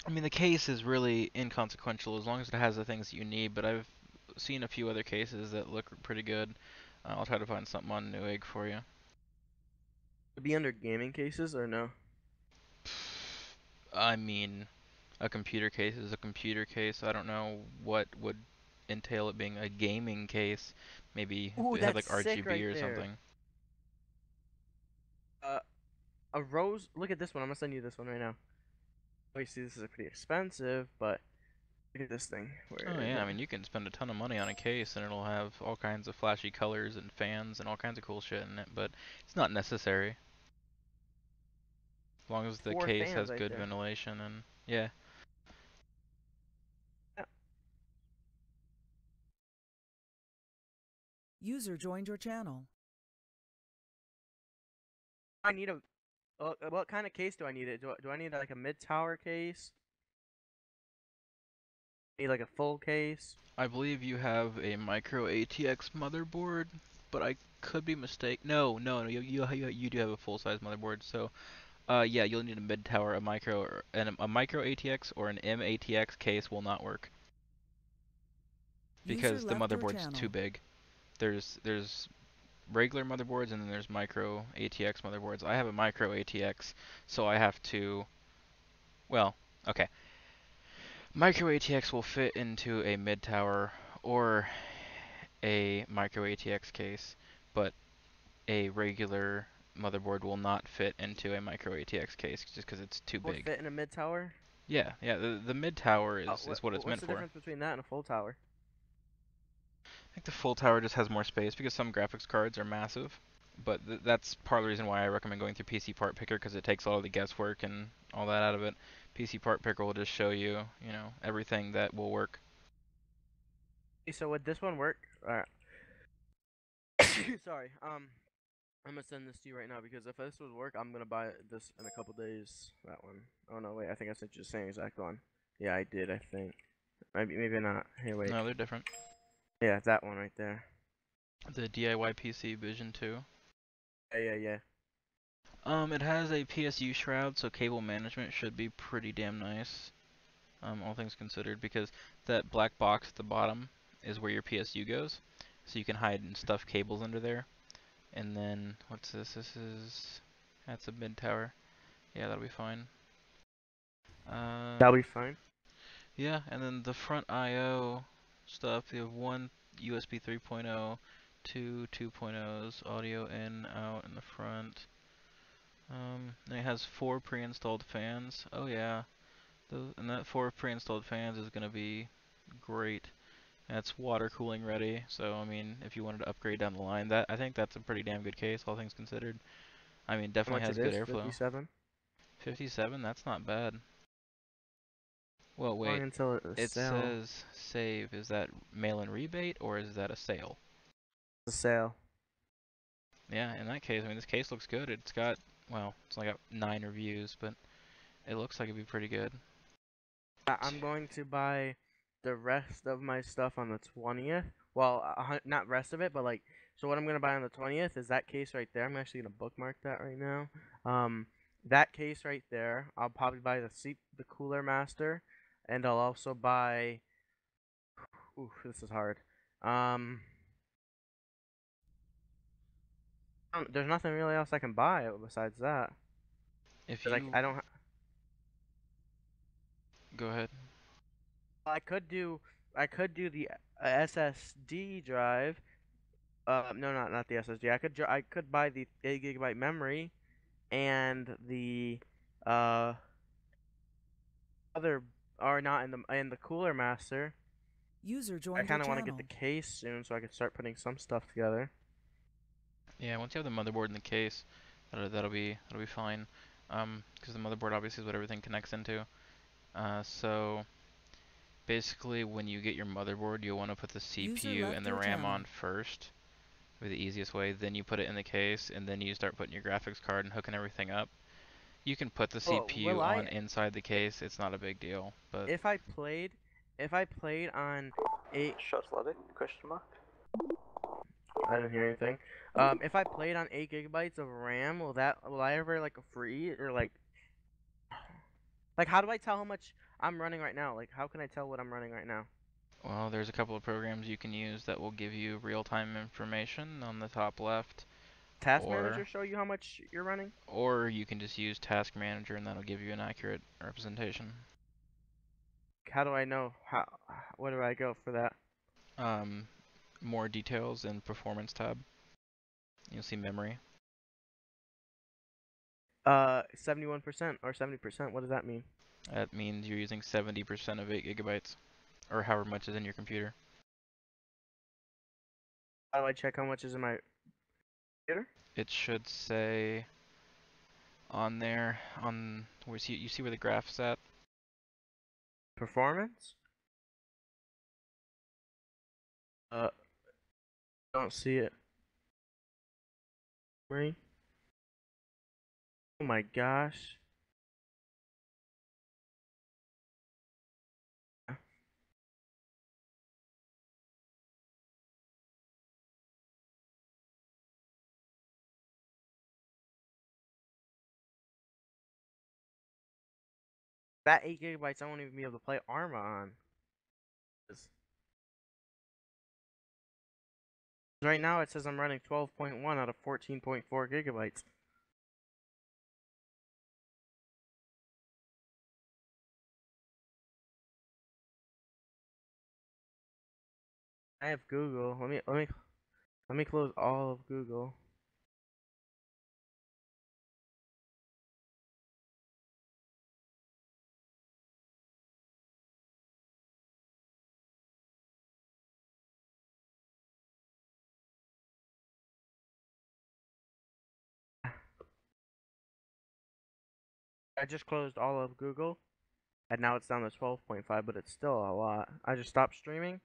I mean, the case is really inconsequential as long as it has the things that you need. But I've seen a few other cases that look pretty good. I'll try to find something on Newegg for you. Would it be under gaming cases or no? I mean, a computer case is a computer case. I don't know what would entail it being a gaming case. Maybe Ooh, if it had like that's sick RGB right or there. something. A rose. Look at this one. I'm gonna send you this one right now. Obviously, this is pretty expensive, but look at this thing. Oh yeah, I mean you can spend a ton of money on a case and it'll have all kinds of flashy colors and fans and all kinds of cool shit in it, but it's not necessary. As long as the 4 case fans has right good there. ventilation and yeah. User joined your channel. I need a. What kind of case do I need? Do I need like a mid-tower case? Need like a full case? I believe you have a micro ATX motherboard, but I could be mistaken. No, you do have a full-size motherboard, so yeah, you'll need a mid tower, a micro, and a micro ATX or an M ATX case will not work because the motherboard's too big. There's regular motherboards and then there's micro ATX motherboards. I have a micro ATX, so I have to. Well, okay. Micro ATX will fit into a mid tower or a micro ATX case, but a regular motherboard will not fit into a micro ATX case just because it's too Would big. fit in a mid-tower? Yeah, yeah. The mid tower is what it's meant for. What's the difference between that and a full tower? I think the full tower just has more space because some graphics cards are massive, but that's part of the reason why I recommend going through PC Part Picker because it takes all of the guesswork and all that out of it. PC Part Picker will just show you, everything that will work. So would this one work? Alright. Sorry. I'm gonna send this to you right now because if this would work, I'm gonna buy this in a couple days. That one. Oh no, wait. I think I sent you the same exact one. Yeah, I did. I think. Maybe not. Here, wait. No, they're different. Yeah, that one right there. The DIY PC Vision 2. Yeah. It has a PSU shroud, so cable management should be pretty damn nice. All things considered, because that black box at the bottom is where your PSU goes, so you can hide and stuff cables under there. And then what's this? That's a mid tower. Yeah, that'll be fine. That'll be fine. Yeah, and then the front I/O stuff. You have one USB 3.0, two 2.0s, audio in, out, in the front. And it has 4 pre-installed fans. Oh yeah, and that 4 pre-installed fans is gonna be great. That's water cooling ready. So I mean, if you wanted to upgrade down the line, I think that's a pretty damn good case, all things considered. I mean, definitely has good airflow. 57. 57. That's not bad. Well, wait. Until It says save. Is that mail-in rebate or is that a sale? A sale. Yeah, in that case, I mean, this case looks good. It's got, well, it's only got 9 reviews, but it looks like it'd be pretty good. I'm going to buy the rest of my stuff on the 20th. Well, not rest of it, but like, so what I'm gonna buy on the 20th is that case right there. I'm actually gonna bookmark that right now. That case right there. I'll probably buy the Cooler Master, and I'll also buy. Ooh, this is hard. There's nothing really else I can buy besides that. If you, I don't. Go ahead. I could do the SSD drive, No, not the SSD. I could buy the 8 GB memory and the other are not in the Cooler Master. User I joined kind your of want to get channel. the case soon so I can start putting some stuff together. Yeah, once you have the motherboard in the case, that'll be fine. Because the motherboard obviously is what everything connects into. So basically, when you get your motherboard, you'll want to put the CPU and the RAM on first. Be the easiest way. Then you put it in the case, and then you start putting your graphics card and hooking everything up. You can put the CPU on inside the case. It's not a big deal. But if I played on 8 shots loaded? Question mark. I didn't hear anything. If I played on 8 GB of RAM, will I ever like free or like how do I tell how much I'm running right now? Like how can I tell what I'm running right now? Well, there's a couple of programs you can use that will give you real-time information on the top left. Task Manager show you how much you're running? Or you can just use Task Manager and that'll give you an accurate representation. How do I know? Where do I go for that? More details in Performance tab. You'll see memory. 71% or 70%. What does that mean? That means you're using 70% of 8 GB, or however much is in your computer. How do I check how much is in my computer? It should say on there, where you see where the graph's at? Performance? Don't see it. Right? Oh my gosh. That 8 GB I won't even be able to play Arma on. Right now it says I'm running 12.1 out of 14.4 GB. I have Google. Let me close all of Google. I just closed all of Google, and now it's down to 12.5, but it's still a lot. I just stopped streaming.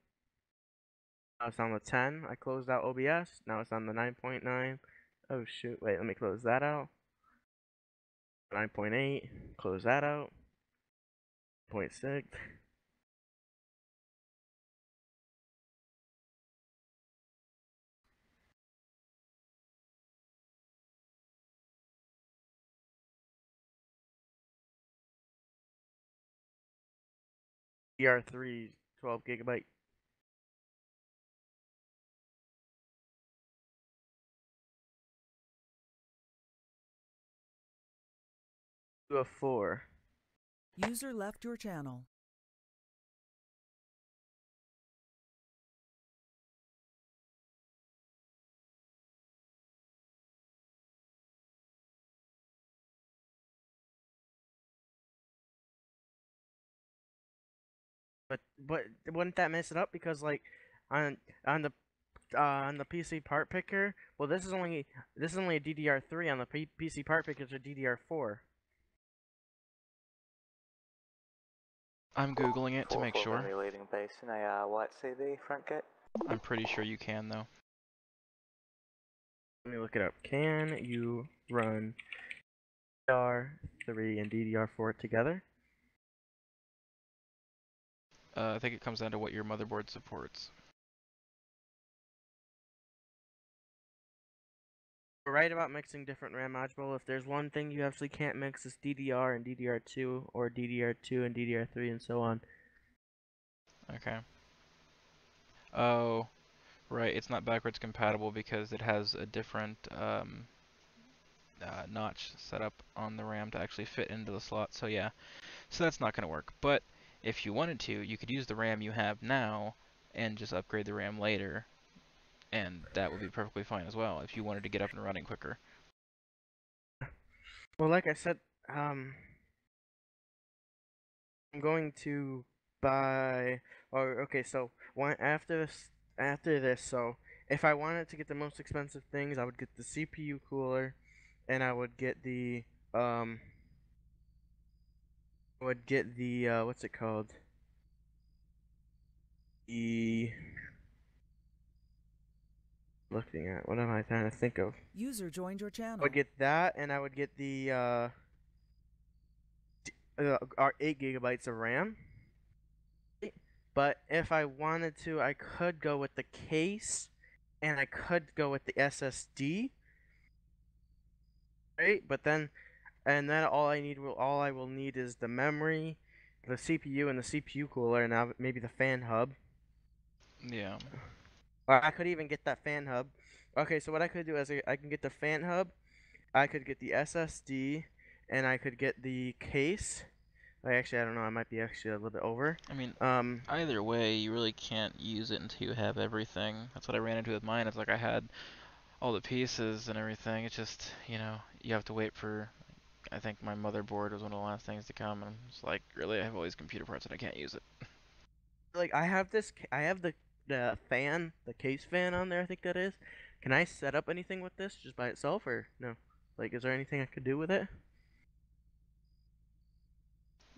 Now it's down to 10. I closed out OBS. Now it's down to 9.9. Oh shoot, wait, let me close that out. 9.8. Close that out. 0.6. DR3 12 GB. To a 4. User left your channel. But wouldn't that mess it up because like on the PC part picker? Well, this is only a DDR3 on the PC part picker. It's a DDR4. I'm googling it to make sure. Leading base in a white CV front gate. I'm pretty sure you can though. Let me look it up. Can you run DDR3 and DDR4 together? I think it comes down to what your motherboard supports. We're right about mixing different RAM module. If there's one thing you actually can't mix, it's DDR and DDR2, or DDR2 and DDR3, and so on. Okay. Oh, right. It's not backwards compatible because it has a different notch set up on the RAM to actually fit into the slot. So yeah, so that's not going to work. But if you wanted to, you could use the RAM you have now and just upgrade the RAM later. and that would be perfectly fine as well if you wanted to get up and running quicker. Well, like I said, I'm going to buy. Or okay, so after this, so if I wanted to get the most expensive things, I would get the CPU cooler, and I would get the what's it called? The looking at what am I trying to think of? User joined your I channel. would get that, and I would get the our 8 gigabytes of RAM. But if I wanted to, I could go with the case, and I could go with the SSD. Right? But then, and then all I will need is the memory, the CPU, and the CPU cooler, and now maybe the fan hub. Yeah. Or I could even get that fan hub. Okay, so what I could do is I can get the fan hub, I could get the SSD, and I could get the case. Actually, I don't know. I might be actually a little bit over. I mean, either way, you really can't use it until you have everything. That's what I ran into with mine. It's like I had all the pieces and everything. It's just, you know, you have to wait for. I think my motherboard was one of the last things to come, and it's like, really, I have all these computer parts and I can't use it. Like I have the fan, the case fan on there. I think that is. Can I set up anything with this just by itself, or no? Like, is there anything I could do with it?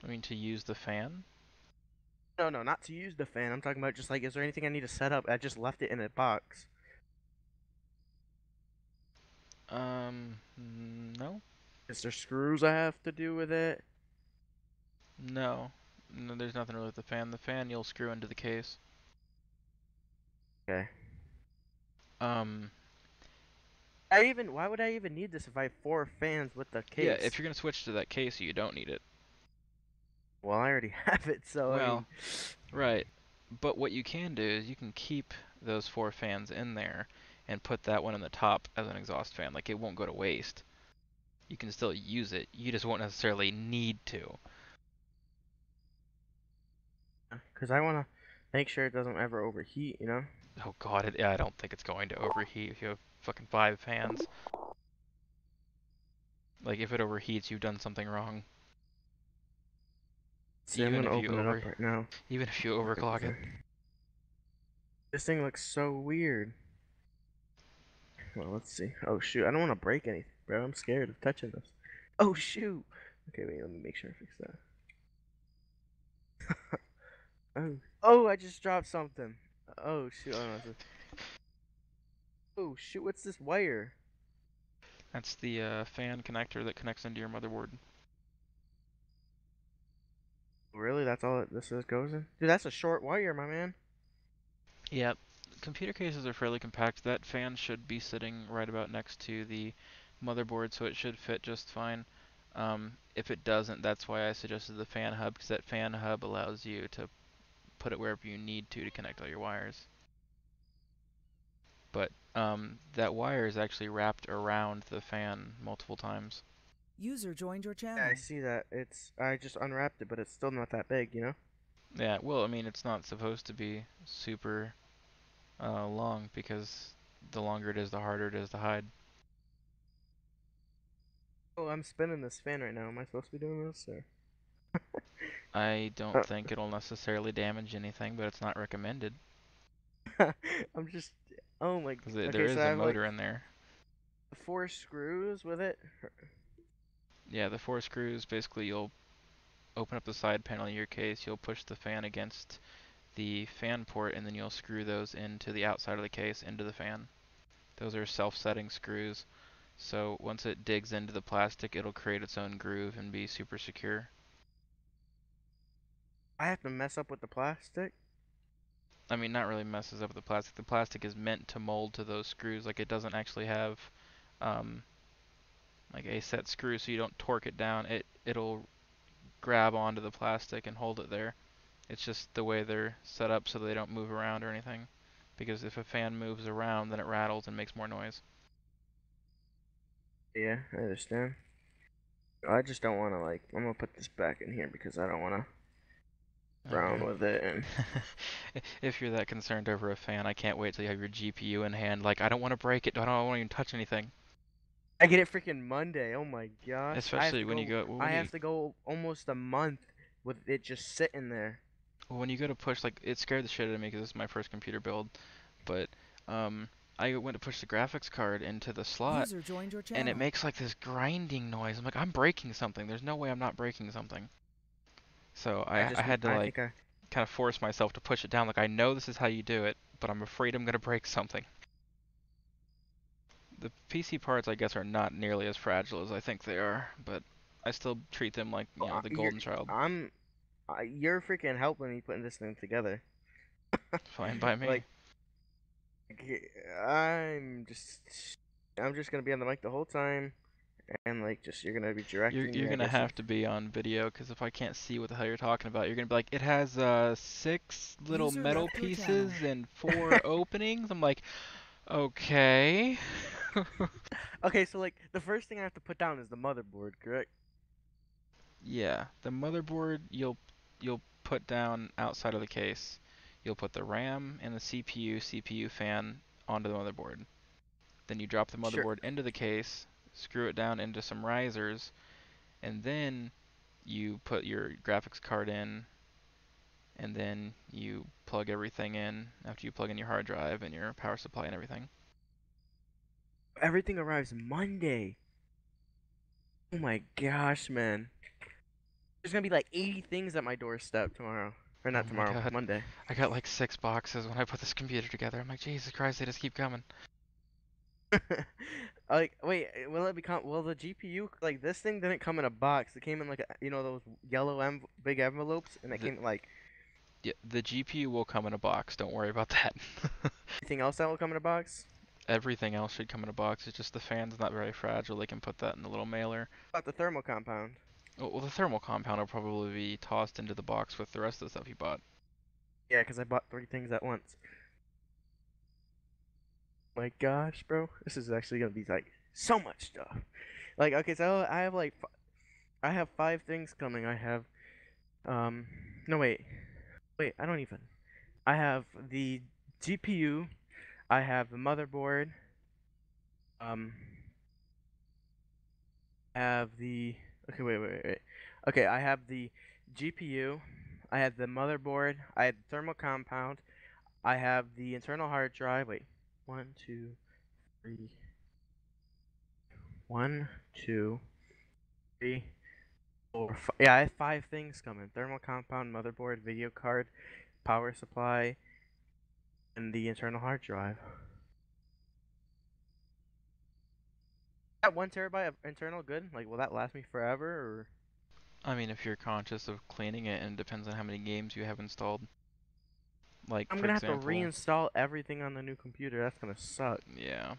I mean, to use the fan? No, not to use the fan. I'm talking about just like, is there anything I need to set up? I just left it in a box. No. Is there screws I have to do with it? No. No, there's nothing really with the fan. The fan you'll screw into the case. Okay. Why would I even need this if I have 4 fans with the case? Yeah, if you're gonna switch to that case, you don't need it. Well, I already have it, so well, I mean... right. But what you can do is you can keep those 4 fans in there and put that one on the top as an exhaust fan. Like, it won't go to waste. You can still use it. You just won't necessarily need to. Because I want to make sure it doesn't ever overheat, you know? Oh god, I don't think it's going to overheat if you have fucking 5 fans. Like, if it overheats, you've done something wrong. See, I'm gonna open it up right now. Even if you overclock it. This thing looks so weird. Well, let's see. Oh shoot, I don't want to break anything, bro. I'm scared of touching this. Oh shoot. Okay, wait, let me make sure I fix that. Oh, I just dropped something. Oh shoot. Oh shoot, what's this wire? That's the fan connector that connects into your motherboard. Really? That's all this goes in? Dude, that's a short wire, my man. Yep. Computer cases are fairly compact. That fan should be sitting right about next to the motherboard, so it should fit just fine. If it doesn't, that's why I suggested the fan hub, because that fan hub allows you to put it wherever you need to connect all your wires. But that wire is actually wrapped around the fan multiple times. User joined your channel. Yeah, I see that. I just unwrapped it, but it's still not that big, you know? Yeah, well, I mean, it's not supposed to be super long, because the longer it is, the harder it is to hide. Oh, I'm spinning this fan right now. Am I supposed to be doing this, or? I don't think it'll necessarily damage anything, but it's not recommended. I'm just... Oh my... Because there is a motor in there. 4 screws with it? Yeah, the 4 screws, basically you'll open up the side panel of your case, you'll push the fan against the fan port, and then you'll screw those into the outside of the case, into the fan. Those are self-setting screws, so once it digs into the plastic, it'll create its own groove and be super secure. I have to mess up with the plastic? I mean, not really messes up with the plastic. The plastic is meant to mold to those screws. Like, it doesn't actually have like a set screw, so you don't torque it down. It'll grab onto the plastic and hold it there. It's just the way they're set up so they don't move around or anything. Because if a fan moves around, then it rattles and makes more noise. Yeah, I understand. I just don't want to, like... I'm going to put this back in here because I don't want to... around with it. And if you're that concerned over a fan, I can't wait till you have your GPU in hand. Like, I don't want to break it. I don't want to even touch anything. I get it freaking Monday. Oh my gosh. Especially when you go. I have to go almost a month with it just sitting there. Well, when you go to push, like, it scared the shit out of me because this is my first computer build. But I went to push the graphics card into the slot, User joined your and it channel. makes like this grinding noise. I'm like, I'm breaking something. There's no way I'm not breaking something. So I had to like kind of force myself to push it down. Like, I know this is how you do it, but I'm afraid I'm gonna break something. The PC parts, I guess, are not nearly as fragile as I think they are, but I still treat them like, you know, the golden child. You're freaking helping me putting this thing together. Fine by me. Like, I'm just gonna be on the mic the whole time, and like, you're gonna be directing. You're gonna have to be on video, because if I can't see what the hell you're talking about, you're gonna be like, it has 6 little metal pieces and 4 openings. I'm like, okay. Okay, so like the first thing I have to put down is the motherboard, correct? Yeah, the motherboard you'll put down outside of the case. You'll put the RAM and the CPU fan onto the motherboard. Then you drop the motherboard into the case, screw it down into some risers, and then you put your graphics card in, and then you plug everything in after you plug in your hard drive and your power supply and everything. Everything arrives Monday. Oh my gosh, man. There's gonna be like 80 things at my doorstep tomorrow. Or not tomorrow, God. Monday. I got like 6 boxes when I put this computer together. I'm like, Jesus Christ, they just keep coming. Like, wait, will the GPU, like, this thing didn't come in a box. It came in like, those yellow big envelopes, and it came like... Yeah, the GPU will come in a box. Don't worry about that. Anything else that will come in a box? Everything else should come in a box. It's just the fan's not very fragile. They can put that in a little mailer. What about the thermal compound? Well, the thermal compound will probably be tossed into the box with the rest of the stuff you bought. Yeah, because I bought 3 things at once. My gosh, bro. This is actually going to be, like, so much stuff. Like, okay, so I have, like, I have 5 things coming. I have, no, wait, I don't even. I have the GPU. I have the motherboard. I have the, okay, wait. Okay, I have the GPU. I have the motherboard. I have the thermal compound. I have the internal hard drive. Wait. 1, 2, 3. 1, 2, 3, 4, 5. Yeah, I have 5 things coming. Thermal compound, motherboard, video card, power supply, and the internal hard drive. That 1 terabyte of internal good? Like, will that last me forever, or? I mean, if you're conscious of cleaning it, and it depends on how many games you have installed. Like, I'm gonna have to reinstall everything on the new computer. That's gonna suck. Yeah.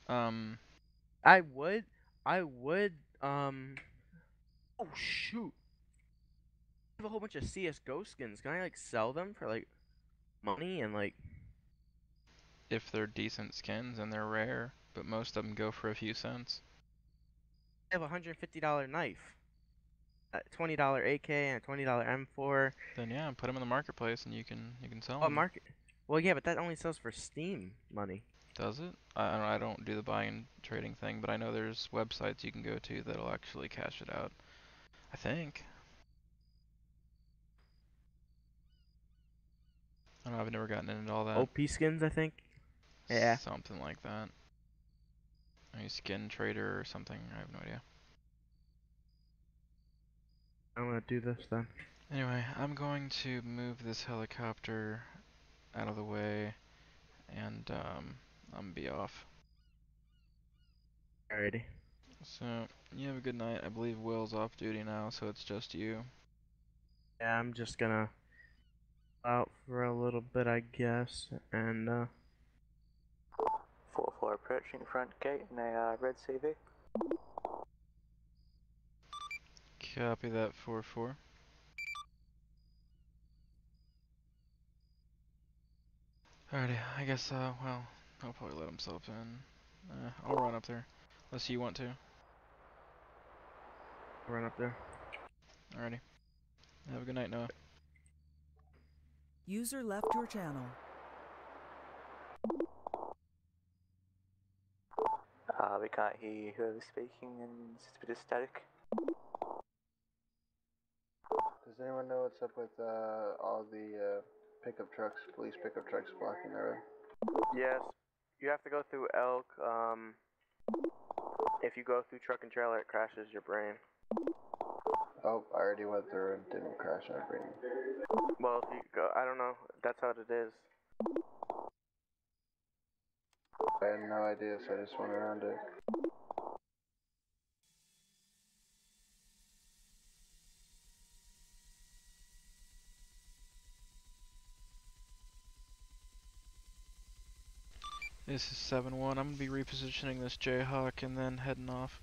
I would, oh shoot. I have a whole bunch of CSGO skins. Can I, like, sell them for, like, money and, like... If they're decent skins and they're rare, but most of them go for a few cents. I have a $150 knife. A $20 AK and a $20 M4. Then yeah, put them in the marketplace and you can sell them. Well, yeah, but that only sells for Steam money. Does it? I don't do the buying and trading thing, but I know there's websites you can go to that'll actually cash it out. I think. I don't know, I've never gotten into all that. OP skins, I think. Yeah. Something like that. Maybe skin trader or something. I have no idea. I'm gonna do this then. Anyway, I'm going to move this helicopter out of the way, and I'm gonna be off. Alrighty. So, you have a good night. I believe Will's off duty now, so it's just you. Yeah, I'm just gonna out for a little bit, I guess, and 4-4 approaching front gate in a red CV. Copy that, 4-4. Alrighty, I guess, well, I'll probably let himself in. I'll run up there, unless you want to. Run up there. Alrighty. Have a good night, Noah. User left your channel. We can't hear whoever's speaking and it's a bit of static. Does anyone know what's up with all the pickup trucks, police pickup trucks blocking the road? Yes, you have to go through Elk. If you go through truck and trailer, it crashes your brain. Oh, I already went through and didn't crash my brain. Well, if you go, I don't know. That's how it is. I had no idea, so I just went around it. This is 7-1. I'm gonna be repositioning this Jayhawk and then heading off.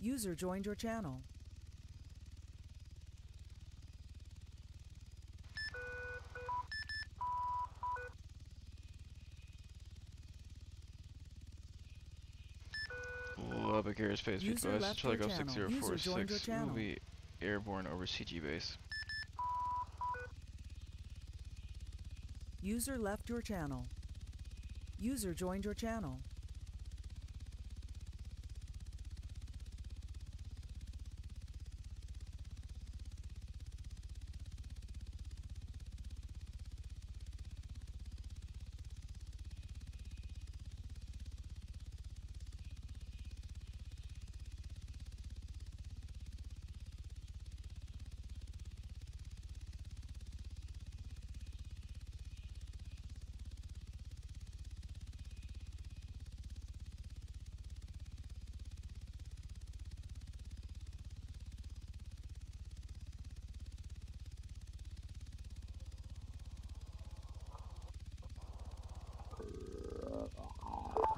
User joined your channel. Lubbock airspace, be User advised, left Charlie your Golf channel. User joined your 6046 channel. will be airborne over CG base. User left your channel. User joined your channel.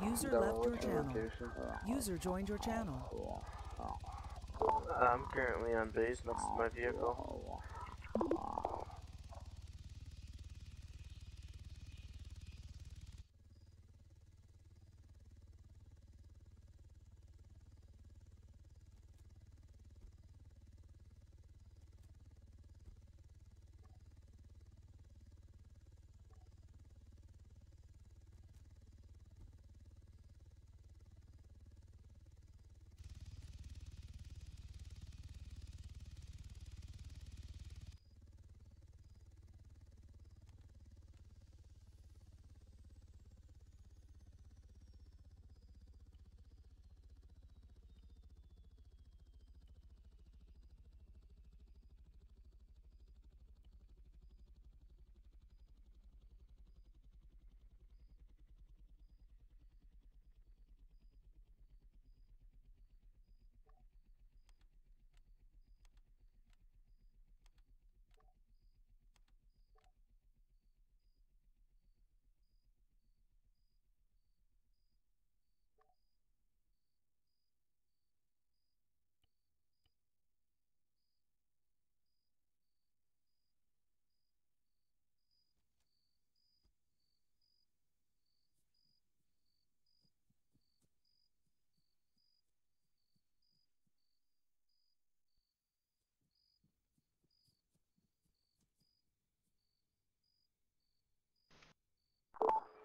User left your channel. User joined your channel. I'm currently on base next to my vehicle.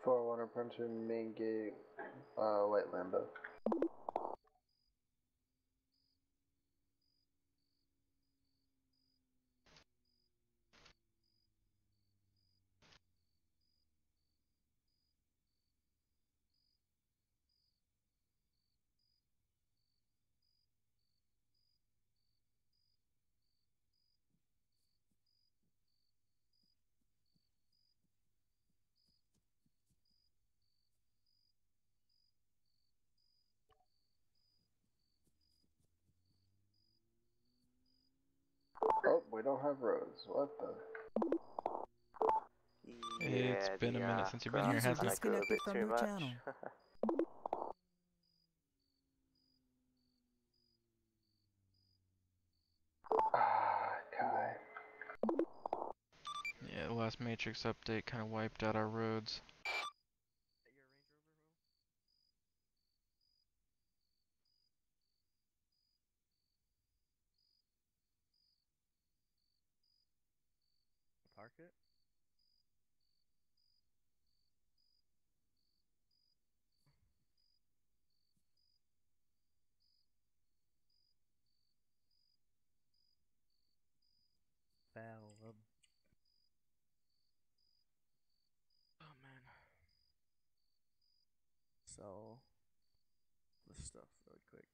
Water puncher, main gate, white Lambo. Oh, we don't have roads. What the? It's been a minute since you've been here, hasn't it? Disconnected from your channel. Kai. Yeah, the last Matrix update kind of wiped out our roads. Park it? Oh man. So this stuff really quick.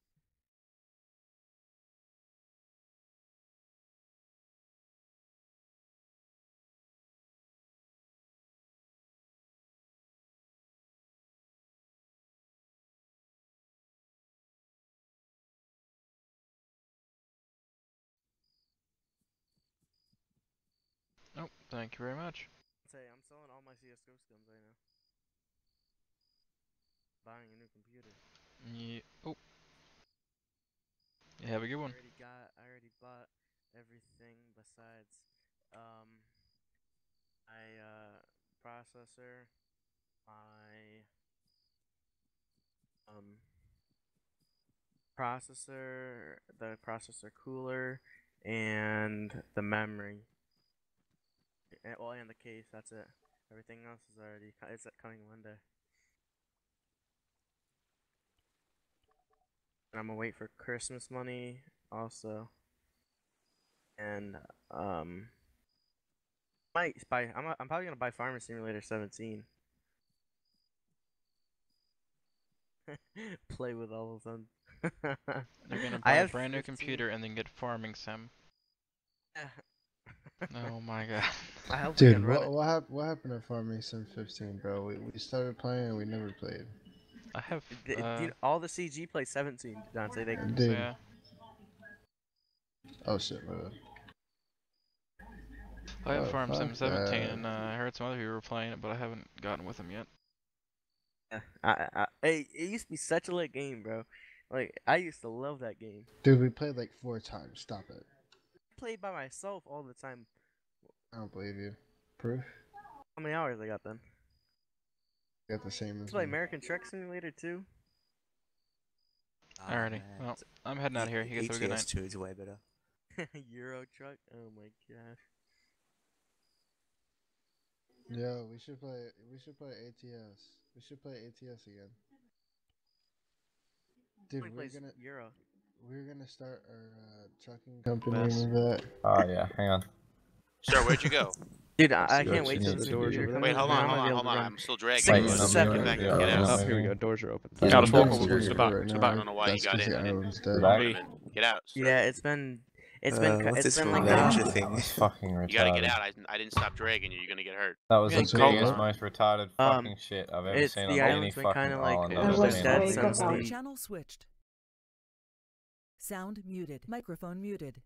Oh, thank you very much. Say, I'm selling all my CSGO skins right now. Buying a new computer. Yeah. Oh. You have a good one. I already bought everything besides my processor, my the processor cooler, and the memory. And the case. That's it. Everything else is already it's coming Monday. And I'm gonna wait for Christmas money also. And might buy. I'm probably gonna buy Farming Simulator 17. Play with all of them. They're gonna buy a brand new computer and then get Farming Sim. Oh my god. Dude, what happened to Farming Sim 15, bro? We started playing and we never played. I have Dude, all the CG play 17, Dante. They Dude. Yeah. Oh shit, bro. I have Farm Sim 17 and I heard some other people were playing it, but I haven't gotten with them yet. It used to be such a lit game, bro. Like, I used to love that game. Dude, we played like 4 times. Stop it. I played by myself all the time. I don't believe you. Proof? How many hours I got then? Got the same as Play me. American Truck Simulator 2. Alrighty. Well, I'm heading out of here. You guys have a good night. ETS2 is way better. Euro Truck? Oh my gosh. Yo, we should play ATS. We should play ATS again. Dude, we're gonna start our trucking company. Remember that? Oh yeah, hang on. Sir, where'd you go? Dude, I can't wait till this computer comes. Wait, hold on. I'm still dragging. 6 you. seconds. Get back and get out. Oh, here we go. Doors are open. Step Step back. back. I don't know why you got in. I didn't. Get out. Sir. Yeah, it's been like Ranger thing? It's fucking retarded. You gotta get out. I didn't stop dragging you. You're gonna get hurt. That was the biggest, most retarded fucking shit I've ever seen on any fucking island. Channel switched. Sound muted. Microphone muted.